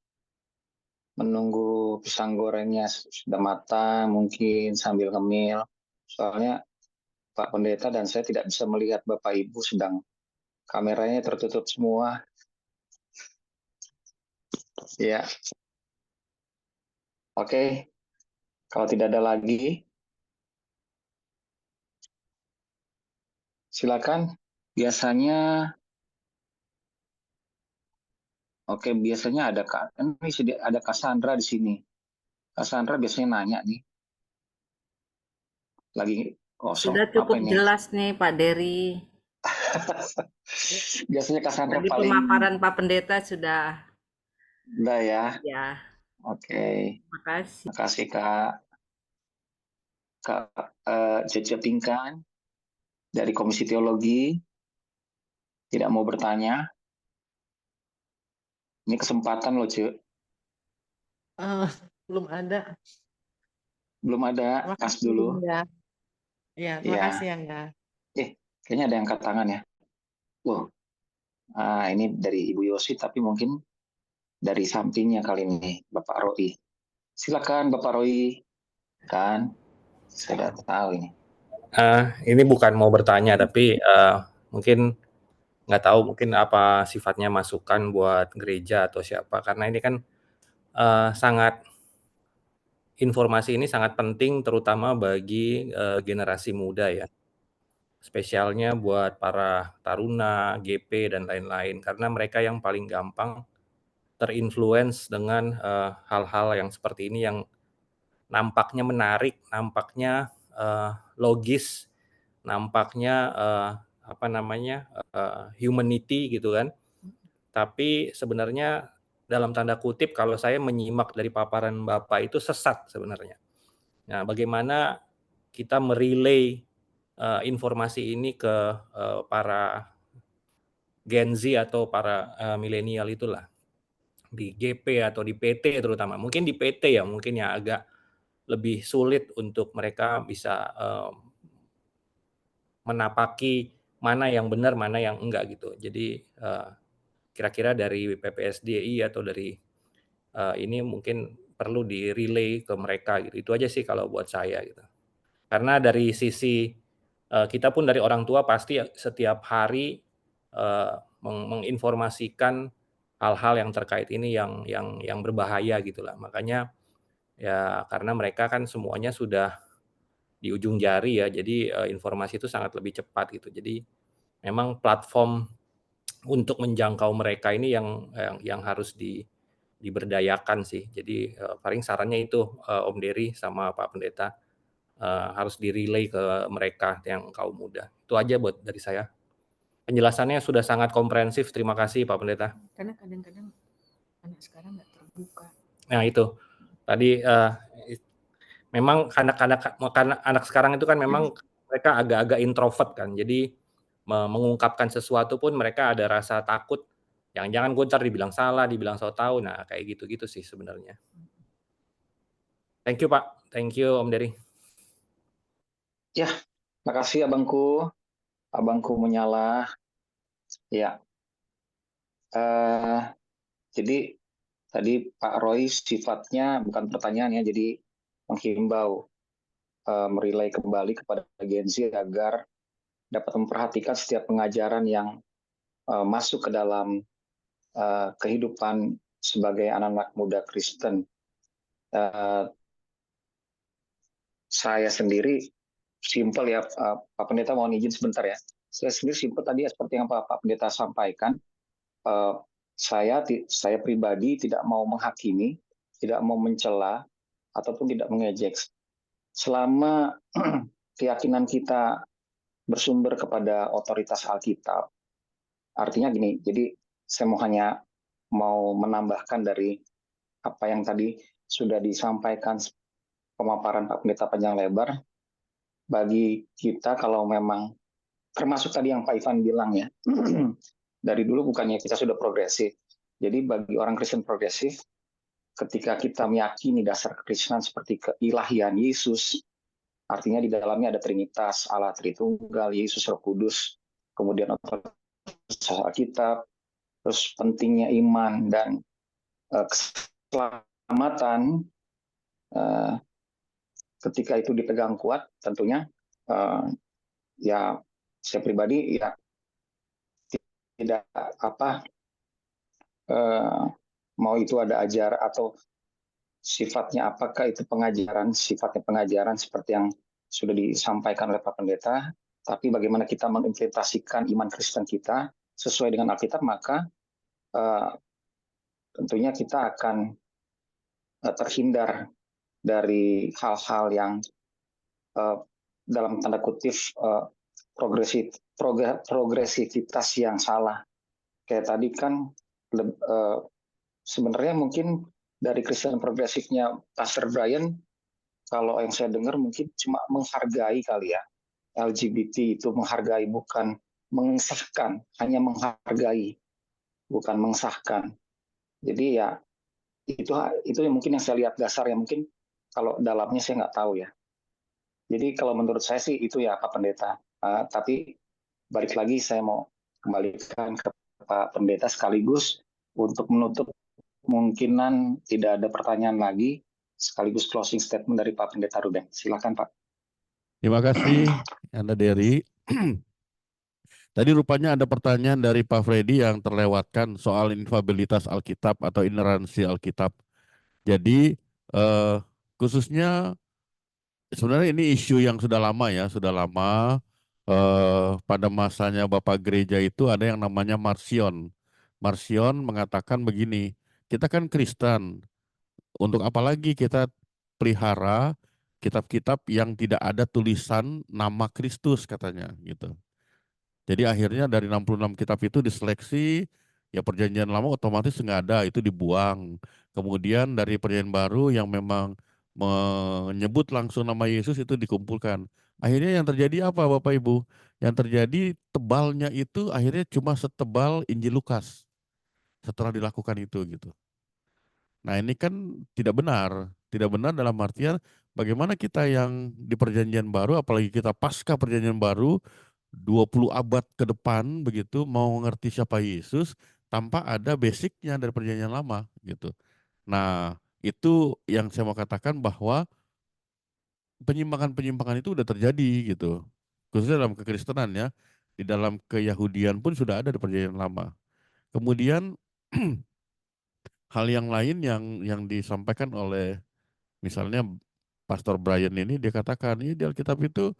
menunggu pisang gorengnya sudah matang, mungkin sambil ngemil. Soalnya Pak Pendeta dan saya tidak bisa melihat Bapak Ibu, sedang kameranya tertutup semua. Ya, oke. Kalau tidak ada lagi, silakan. Biasanya, biasanya ada Cassandra di sini. Cassandra biasanya nanya nih. Lagi kosong. Sudah cukup apa ini? jelas nih Pak Dery. Biasanya Cassandra Tadi paling pemaparan Pak Pendeta sudah. udah ya. Ya, Oke. makasih. Makasih Kak Cece Pingkan dari Komisi Teologi tidak mau bertanya. Ini kesempatan loh, Ce. Belum ada. Belum ada, Terima kas kasih dulu. ya. Ya, terima Ya. kasih Angga. Kayaknya ada yang angkat tangan ya. Wow. Ini dari Ibu Yosi, tapi mungkin dari sampingnya kali ini, Bapak Roy. Silakan Bapak Roy. Kan, saya tidak tahu ini. Ini bukan mau bertanya, tapi mungkin nggak tahu mungkin apa sifatnya masukan buat gereja atau siapa, karena ini kan informasi ini sangat penting terutama bagi generasi muda ya, spesialnya buat para taruna, GP dan lain-lain, karena mereka yang paling gampang terinfluence dengan hal-hal yang seperti ini yang nampaknya menarik, nampaknya logis, nampaknya humanity gitu kan. Tapi sebenarnya dalam tanda kutip kalau saya menyimak dari paparan Bapak itu sesat sebenarnya. Nah, bagaimana kita merelay informasi ini ke para Gen Z atau para milenial itulah di GP atau di PT terutama. Mungkin di PT ya, mungkin yang agak lebih sulit untuk mereka bisa menapaki mana yang benar, mana yang enggak gitu. Jadi kira-kira dari PPSDI atau dari ini mungkin perlu di-relay ke mereka gitu. Itu aja sih kalau buat saya gitu. Karena dari sisi kita pun dari orang tua pasti setiap hari menginformasikan hal-hal yang terkait ini yang berbahaya gitulah. Makanya ya karena mereka kan semuanya sudah di ujung jari ya, jadi informasi itu sangat lebih cepat gitu. Jadi memang platform untuk menjangkau mereka ini yang harus diberdayakan sih. Jadi paling sarannya itu Om Dery sama Pak Pendeta, harus di-relay ke mereka yang kaum muda. Itu aja buat dari saya. Penjelasannya sudah sangat komprehensif. Terima kasih Pak Pendeta. Karena kadang-kadang anak sekarang nggak terbuka. Nah itu tadi memang anak sekarang itu kan memang mereka agak-agak introvert kan. Jadi mengungkapkan sesuatu pun mereka ada rasa takut. Jangan-jangan gue ntar dibilang salah, dibilang so tau. Nah kayak gitu-gitu sih sebenarnya. Thank you Pak. Thank you Om Dery. Ya, makasih abangku. Abangku menyala. Ya, jadi tadi Pak Roy sifatnya bukan pertanyaan ya, jadi menghimbau, merelay kembali kepada Gen Z agar dapat memperhatikan setiap pengajaran yang masuk ke dalam kehidupan sebagai anak-anak muda Kristen. Saya sendiri simpel ya, Pak Pendeta mohon izin sebentar ya. Saya sendiri simpel tadi seperti yang Pak Pendeta sampaikan. Saya pribadi tidak mau menghakimi, tidak mau mencela, ataupun tidak mengejek. Selama keyakinan kita bersumber kepada otoritas Alkitab, artinya gini, jadi saya hanya mau menambahkan dari apa yang tadi sudah disampaikan pemaparan Pak Pendeta panjang lebar. Bagi kita kalau memang, termasuk tadi yang Pak Ivan bilang ya, dari dulu bukannya kita sudah progresif. Jadi bagi orang Kristen progresif, ketika kita meyakini dasar kekristenan seperti keilahian Yesus, artinya di dalamnya ada Trinitas, Allah Tritunggal, Yesus Roh Kudus, kemudian otoritas Alkitab, terus pentingnya iman dan keselamatan, ketika itu dipegang kuat, tentunya ya saya pribadi ya tidak mau itu ada ajar atau sifatnya apakah itu sifatnya pengajaran seperti yang sudah disampaikan oleh Pak Pendeta, tapi bagaimana kita mengimplementasikan iman Kristen kita sesuai dengan Alkitab, maka tentunya kita akan terhindar dari hal-hal yang dalam tanda kutip progresivitas yang salah. Kayak tadi kan sebenarnya mungkin dari Kristen progresifnya Pastor Brian, kalau yang saya dengar mungkin cuma menghargai kali ya. LGBT itu menghargai, bukan mengesahkan, hanya menghargai, bukan mengesahkan. Jadi ya itu yang mungkin yang saya lihat dasarnya, mungkin kalau dalamnya saya nggak tahu ya. Jadi kalau menurut saya sih itu ya Pak Pendeta. Tapi balik lagi saya mau kembalikan ke Pak Pendeta sekaligus untuk menutup, kemungkinan tidak ada pertanyaan lagi, sekaligus closing statement dari Pak Pendeta Ruben. Silakan Pak. Terima kasih Anda Dery. Tadi rupanya ada pertanyaan dari Pak Freddy yang terlewatkan soal infabilitas Alkitab atau ineransi Alkitab. Jadi khususnya sebenarnya ini isu yang sudah lama ya, sudah lama. Pada masanya Bapak Gereja itu ada yang namanya Marcion. Marcion mengatakan begini, kita kan Kristen, untuk apa lagi kita pelihara kitab-kitab yang tidak ada tulisan nama Kristus katanya gitu. Jadi akhirnya dari 66 kitab itu diseleksi, ya perjanjian lama otomatis nggak ada, itu dibuang. Kemudian dari perjanjian baru yang memang menyebut langsung nama Yesus itu dikumpulkan. Akhirnya yang terjadi apa Bapak Ibu? Yang terjadi tebalnya itu akhirnya cuma setebal Injil Lukas setelah dilakukan itu gitu. Nah ini kan tidak benar dalam artian bagaimana kita yang di perjanjian baru, apalagi kita pasca perjanjian baru, 20 abad ke depan begitu mau ngerti siapa Yesus tanpa ada basicnya dari perjanjian lama gitu. Nah itu yang saya mau katakan bahwa penyimpangan-penyimpangan itu udah terjadi gitu. Khususnya dalam kekristenan ya. Di dalam keyahudian pun sudah ada di perjanjian lama. Kemudian hal yang lain yang disampaikan oleh misalnya Pastor Brian ini, dia katakan ini di Alkitab itu,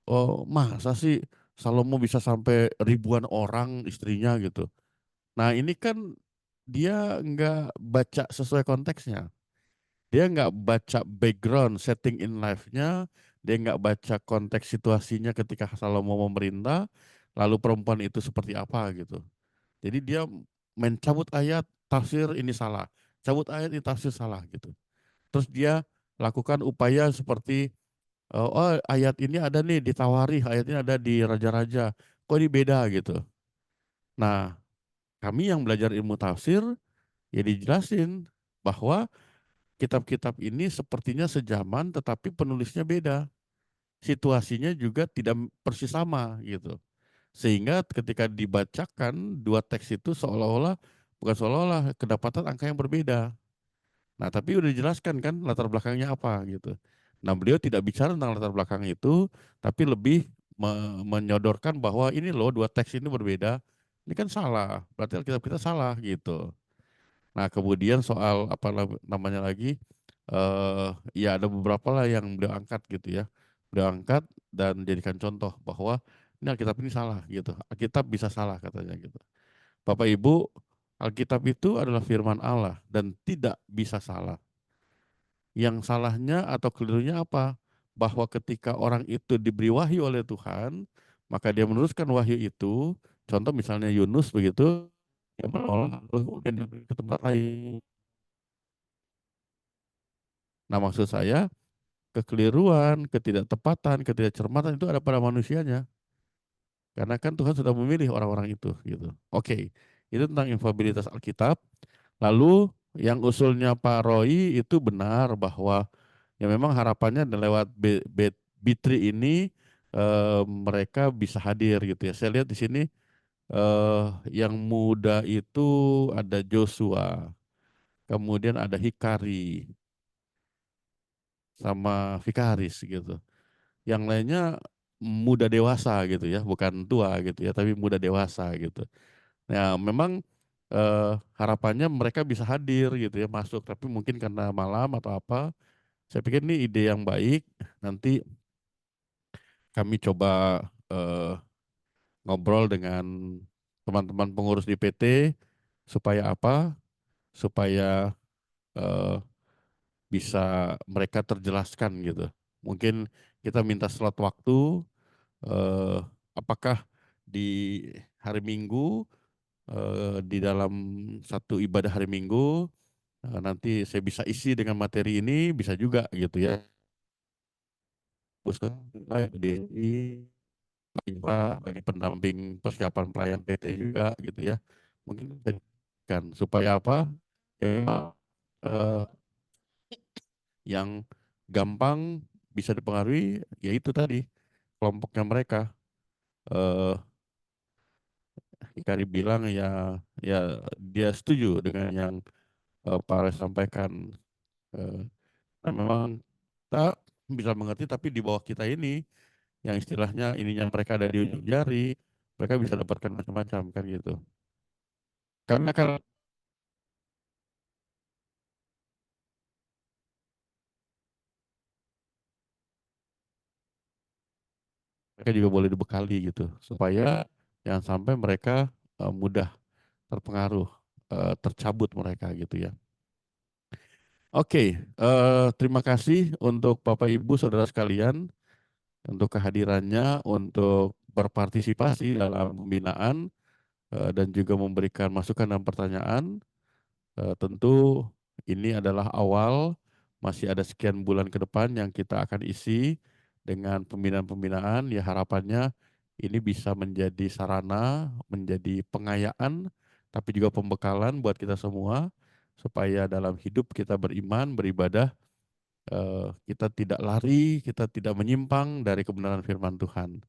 oh masa sih Salomo bisa sampai ribuan orang istrinya gitu. Nah ini kan dia nggak baca sesuai konteksnya. Dia nggak baca background setting in life-nya, Dia nggak baca konteks situasinya ketika Salomo memerintah, lalu perempuan itu seperti apa gitu. Jadi dia mencabut ayat, tafsir ini salah, cabut ayat ini tafsir salah gitu. Terus dia lakukan upaya seperti oh ayat ini ada nih di Tawarikh, ayat ini ada di Raja-Raja, kok ini beda gitu. Nah, kami yang belajar ilmu tafsir ya dijelasin bahwa kitab-kitab ini sepertinya sejaman tetapi penulisnya beda. Situasinya juga tidak persis sama gitu. Sehingga ketika dibacakan dua teks itu seolah-olah bukan seolah-olah kedapatan angka yang berbeda. Nah, tapi udah dijelaskan kan latar belakangnya apa gitu. Nah, beliau tidak bicara tentang latar belakang itu, tapi lebih menyodorkan bahwa ini loh dua teks ini berbeda. Ini kan salah, berarti Alkitab kita salah gitu. Nah, kemudian soal apa namanya lagi, ya ada beberapa lah yang beliau angkat gitu ya. Beliau angkat dan jadikan contoh bahwa ini Alkitab ini salah gitu. Alkitab bisa salah katanya gitu. Bapak Ibu, Alkitab itu adalah firman Allah dan tidak bisa salah. Yang salahnya atau kelirunya apa? Bahwa ketika orang itu diberi wahyu oleh Tuhan, maka dia meneruskan wahyu itu. Contoh misalnya Yunus begitu, dia menolak terus kemudian dia pergi ke tempat lain. Nah, maksud saya kekeliruan, ketidaktepatan, ketidakcermatan itu ada pada manusianya. Karena kan Tuhan sudah memilih orang-orang itu gitu. Oke, itu tentang infabilitas Alkitab. Lalu yang usulnya Pak Roy itu benar bahwa ya memang harapannya lewat B3 ini mereka bisa hadir gitu ya. Saya lihat di sini yang muda itu ada Joshua, kemudian ada Hikari sama Vikaris gitu. Yang lainnya muda dewasa gitu ya, bukan tua gitu ya, tapi muda dewasa gitu. Nah, memang harapannya mereka bisa hadir gitu ya, masuk, tapi mungkin karena malam atau apa, saya pikir ini ide yang baik. Nanti kami coba ngobrol dengan teman-teman pengurus di PT supaya apa? Supaya eh, bisa mereka terjelaskan gitu. Mungkin kita minta slot waktu, apakah di hari Minggu, di dalam satu ibadah hari Minggu, nanti saya bisa isi dengan materi ini, bisa juga gitu ya. Di bagi pendamping persiapan pelayan PT juga gitu ya. Mungkin kan supaya apa? Ya, eh, yang gampang bisa dipengaruhi yaitu tadi kelompoknya mereka. Eh, Ikari bilang ya dia setuju dengan yang Pak Res sampaikan. Eh, nah memang tak bisa mengerti tapi di bawah kita ini yang istilahnya ininya mereka ada di ujung jari, mereka bisa dapatkan macam-macam kan gitu. Karena kan mereka juga boleh dibekali gitu supaya jangan sampai mereka mudah terpengaruh, tercabut mereka gitu ya. Oke, terima kasih untuk Bapak Ibu Saudara sekalian untuk kehadirannya, untuk berpartisipasi dalam pembinaan dan juga memberikan masukan dan pertanyaan. Tentu ini adalah awal, masih ada sekian bulan ke depan yang kita akan isi dengan pembinaan-pembinaan. Ya harapannya ini bisa menjadi sarana, menjadi pengayaan, tapi juga pembekalan buat kita semua supaya dalam hidup kita beriman, beribadah, kita tidak lari, kita tidak menyimpang dari kebenaran firman Tuhan.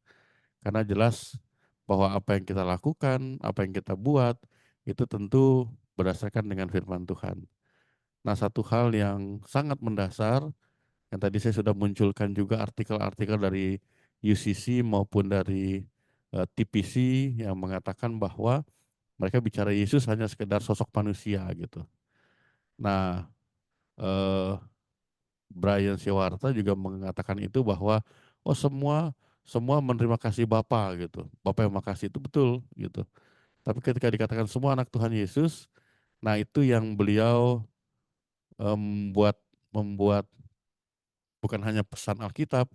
Karena jelas bahwa apa yang kita lakukan, apa yang kita buat, itu tentu berdasarkan dengan firman Tuhan. Nah, satu hal yang sangat mendasar, yang tadi saya sudah munculkan juga artikel-artikel dari UCC maupun dari TPC yang mengatakan bahwa mereka bicara Yesus hanya sekedar sosok manusia gitu. Nah, eh, Brian Siwarta juga mengatakan itu bahwa oh semua menerima kasih Bapa gitu. Bapa yang makasih itu betul gitu. Tapi ketika dikatakan semua anak Tuhan Yesus, nah itu yang beliau membuat bukan hanya pesan Alkitab,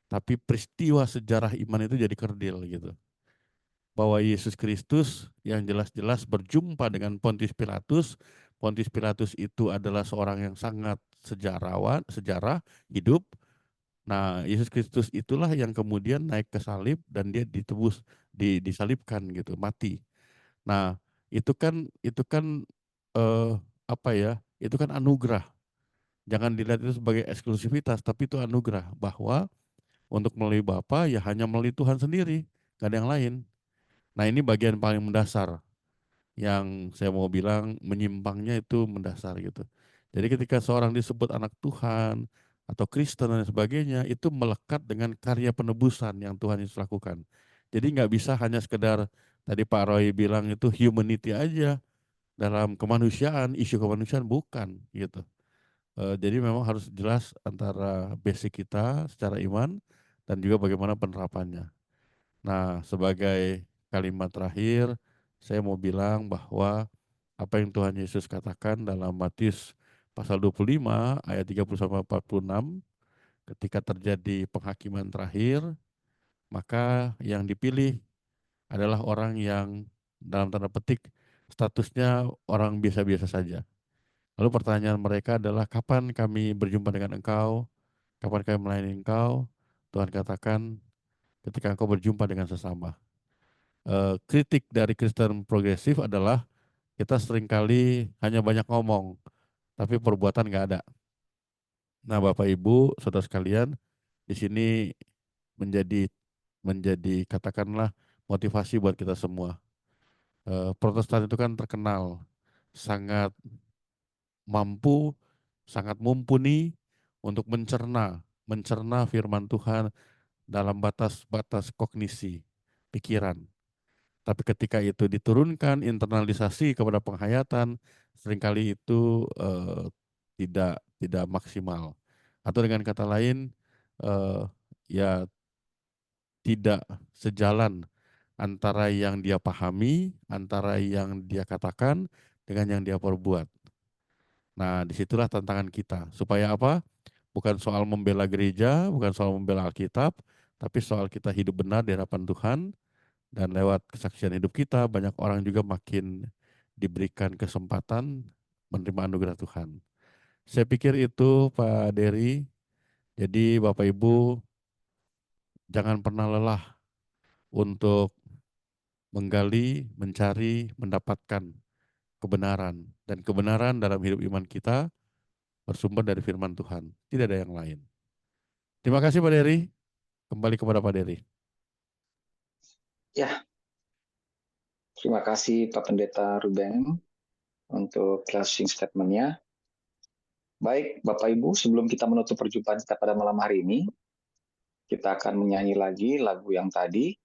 tapi peristiwa sejarah iman itu jadi kerdil gitu. Bahwa Yesus Kristus yang jelas-jelas berjumpa dengan Pontius Pilatus. Pontius Pilatus itu adalah seorang yang sangat sejarah hidup. Nah, Yesus Kristus itulah yang kemudian naik ke salib dan dia ditebus, disalibkan gitu, mati. Nah, itu kan apa ya? Itu kan anugerah. Jangan dilihat itu sebagai eksklusivitas, tapi itu anugerah bahwa untuk melalui Bapa ya hanya melalui Tuhan sendiri, gak ada yang lain. Nah, ini bagian paling mendasar yang saya mau bilang menyimpangnya itu mendasar gitu. Jadi ketika seorang disebut anak Tuhan atau Kristen dan sebagainya, itu melekat dengan karya penebusan yang Tuhan Yesus lakukan. Jadi nggak bisa hanya sekedar tadi Pak Roy bilang itu humanity aja dalam kemanusiaan, isu kemanusiaan, bukan gitu. Jadi memang harus jelas antara basic kita secara iman dan juga bagaimana penerapannya. Nah, sebagai kalimat terakhir, saya mau bilang bahwa apa yang Tuhan Yesus katakan dalam Matius pasal 25 ayat 30-46, ketika terjadi penghakiman terakhir, maka yang dipilih adalah orang yang dalam tanda petik statusnya orang biasa-biasa saja. Lalu pertanyaan mereka adalah, kapan kami berjumpa dengan engkau? Kapan kami melayani engkau? Tuhan katakan, ketika engkau berjumpa dengan sesama. Kritik dari Kristen progresif adalah kita seringkali hanya banyak ngomong, tapi perbuatan nggak ada. Nah, Bapak Ibu, saudara sekalian, di sini menjadi katakanlah motivasi buat kita semua. Protestan itu kan terkenal sangat mampu, sangat mumpuni untuk mencerna firman Tuhan dalam batas-batas kognisi, pikiran. Tapi ketika itu diturunkan internalisasi kepada penghayatan, seringkali itu tidak maksimal. Atau dengan kata lain, ya tidak sejalan antara yang dia pahami, antara yang dia katakan, dengan yang dia perbuat. Nah, disitulah tantangan kita. Supaya apa? Bukan soal membela gereja, bukan soal membela Alkitab, tapi soal kita hidup benar di hadapan Tuhan. Dan lewat kesaksian hidup kita, banyak orang juga makin diberikan kesempatan menerima anugerah Tuhan. Saya pikir itu Pak Dery. Jadi Bapak Ibu, jangan pernah lelah untuk menggali, mencari, mendapatkan kebenaran. Dan kebenaran dalam hidup iman kita bersumber dari firman Tuhan. Tidak ada yang lain. Terima kasih Pak Dery. Kembali kepada Pak Dery. Ya, terima kasih Pak Pendeta Ruben untuk closing statement-nya. Baik, Bapak Ibu, sebelum kita menutup perjumpaan kita pada malam hari ini, kita akan menyanyi lagi lagu yang tadi.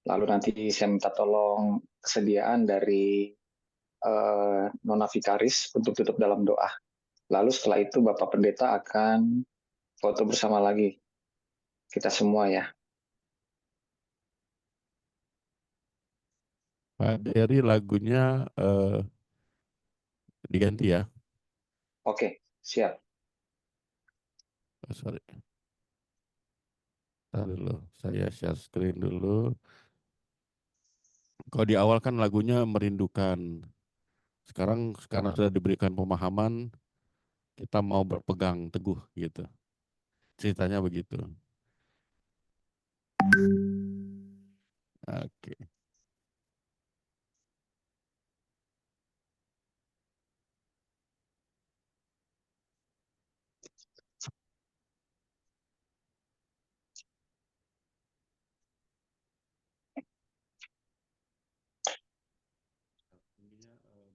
Lalu nanti saya minta tolong kesediaan dari Nona Vikaris untuk tutup dalam doa. Lalu setelah itu Bapak Pendeta akan foto bersama lagi. Kita semua ya. Pak Dery, lagunya diganti ya. Oke, siap. Oh, sorry. Ntar dulu, saya share screen dulu. Kalau di awal kan lagunya merindukan. Sekarang karena sudah diberikan pemahaman, kita mau berpegang teguh gitu. Ceritanya begitu. Oke.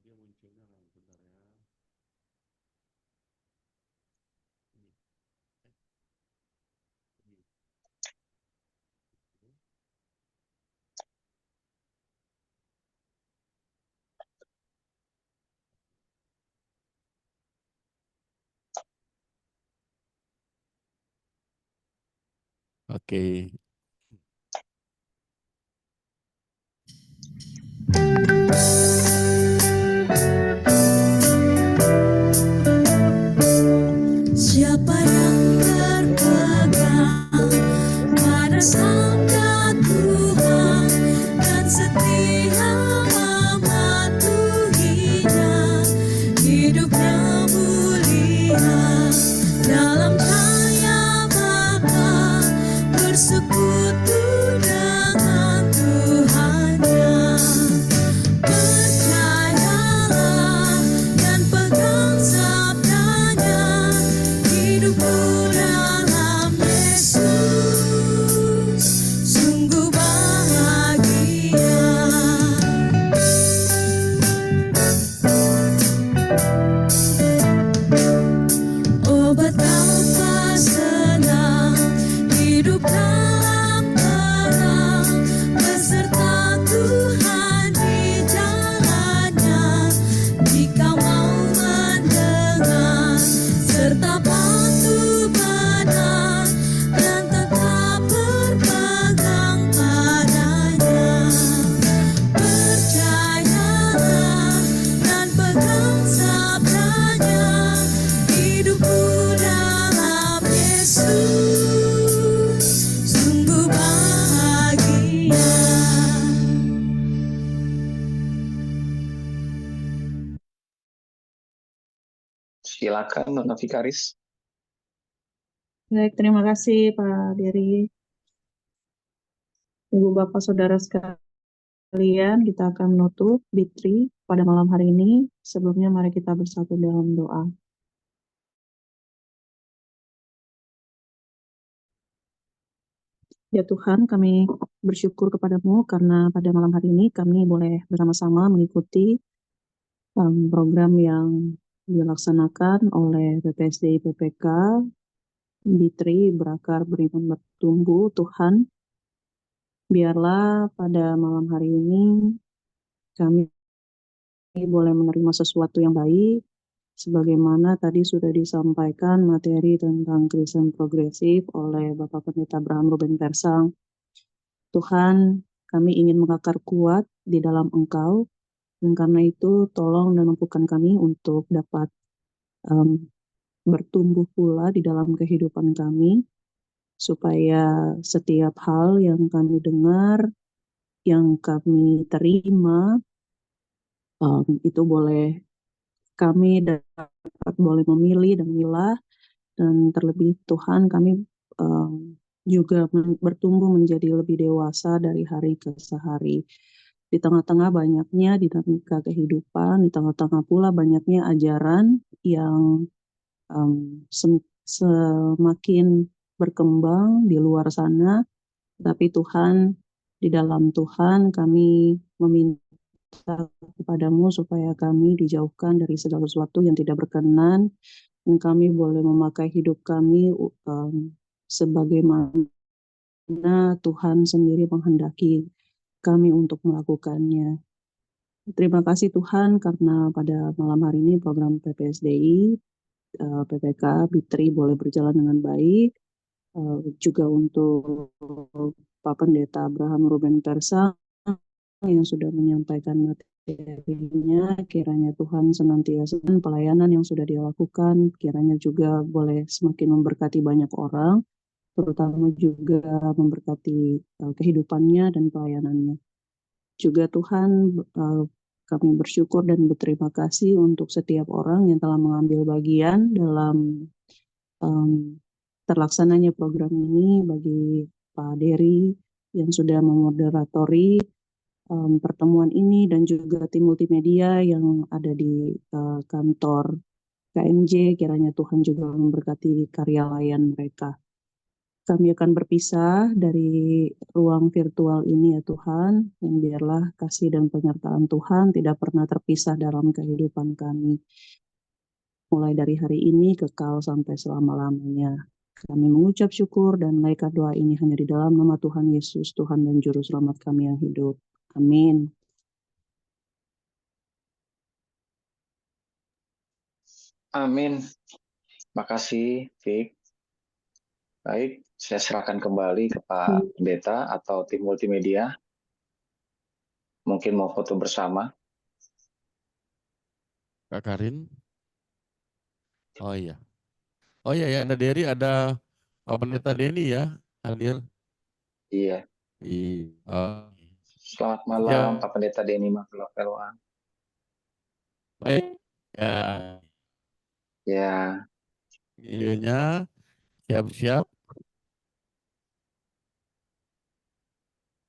Dia munculnya sebentar ya. Oke. Siapa yang berpegang Silakan Nona Vikaris. Baik, terima kasih Pak Dery. Ibu Bapak Saudara sekalian, kita akan menutup B3 pada malam hari ini. Sebelumnya mari kita bersatu dalam doa. Ya Tuhan, kami bersyukur kepadamu karena pada malam hari ini kami boleh bersama-sama mengikuti program yang dilaksanakan oleh PPSDI PPK B3 Berakar Beriman Bertumbuh. Tuhan, biarlah pada malam hari ini kami boleh menerima sesuatu yang baik, sebagaimana tadi sudah disampaikan materi tentang Kristen progresif oleh Bapak Pendeta Abraham Ruben Persang. Tuhan, kami ingin mengakar kuat di dalam Engkau, dan karena itu tolong dan mampukan kami untuk dapat bertumbuh pula di dalam kehidupan kami, supaya setiap hal yang kami dengar, yang kami terima, itu boleh kami dapat boleh memilih dan memilah, dan terlebih Tuhan kami juga bertumbuh menjadi lebih dewasa dari hari ke hari. Di tengah-tengah banyaknya dinamika kehidupan, di tengah-tengah pula banyaknya ajaran yang semakin berkembang di luar sana, tapi Tuhan, di dalam Tuhan kami meminta kepadamu supaya kami dijauhkan dari segala sesuatu yang tidak berkenan, dan kami boleh memakai hidup kami sebagaimana Tuhan sendiri menghendaki kami untuk melakukannya. Terima kasih Tuhan karena pada malam hari ini program PPSDI, PPK, B3 boleh berjalan dengan baik. Juga untuk Pak Pendeta Abraham Ruben Persang yang sudah menyampaikan materinya, kiranya Tuhan senantiasa pelayanan yang sudah dia lakukan, kiranya juga boleh semakin memberkati banyak orang, terutama juga memberkati kehidupannya dan pelayanannya. Juga Tuhan, kami bersyukur dan berterima kasih untuk setiap orang yang telah mengambil bagian dalam terlaksananya program ini, bagi Pak Dery yang sudah memoderatori pertemuan ini, dan juga tim multimedia yang ada di kantor KMJ, kiranya Tuhan juga memberkati karya layan mereka. Kami akan berpisah dari ruang virtual ini ya Tuhan, dan biarlah kasih dan penyertaan Tuhan tidak pernah terpisah dalam kehidupan kami. Mulai dari hari ini kekal sampai selama-lamanya. Kami mengucap syukur dan menaikkan doa ini hanya di dalam nama Tuhan Yesus, Tuhan dan Juru Selamat kami yang hidup. Amin. Amin. Makasih, Vic. Baik, saya serahkan kembali ke Pak Pendeta atau tim multimedia. Mungkin mau foto bersama. Kak Karin. Oh iya. Oh iya ya, ada Dery, ada Pak Pendeta Denny ya hadir. Iya. Iya. Selamat malam Pak Pendeta Denny Mageloveloan. Baik. Ya. Ya. Videonya siap-siap.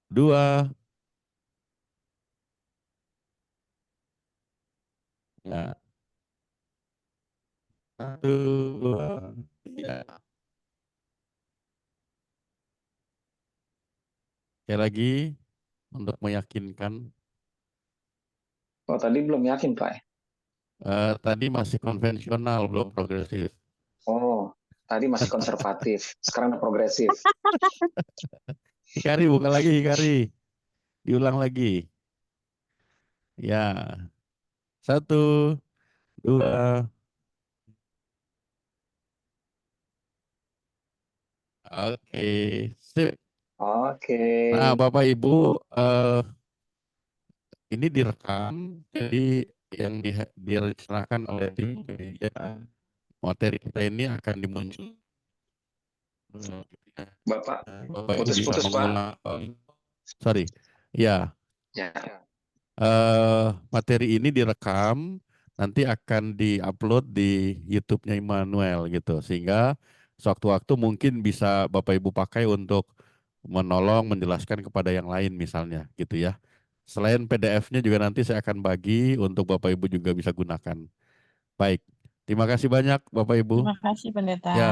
2. Ya. 1, 2. Ya. Sekali lagi untuk meyakinkan. Oh tadi belum yakin Pak? Tadi masih konvensional, belum progresif. Oh, tadi masih konservatif, sekarang udah progresif. Hikari, buka lagi Hikari. Diulang lagi. Ya. 1, 2. Oke, sip. Oke. Nah, Bapak Ibu, ini direkam, jadi yang direncanakan oleh tim media, materi kita ini akan dimuncul. Bapak, Bapak Ibu bisa putus-putus Pak. mengulang. Sorry, ya. Ya. Materi ini direkam nanti akan di-upload di YouTube-nya Immanuel gitu. Sehingga sewaktu-waktu mungkin bisa Bapak Ibu pakai untuk menolong menjelaskan kepada yang lain misalnya gitu ya. Selain PDF-nya juga nanti saya akan bagi untuk Bapak Ibu juga bisa gunakan. Baik, terima kasih banyak Bapak Ibu. Terima kasih, Pendeta. Ya.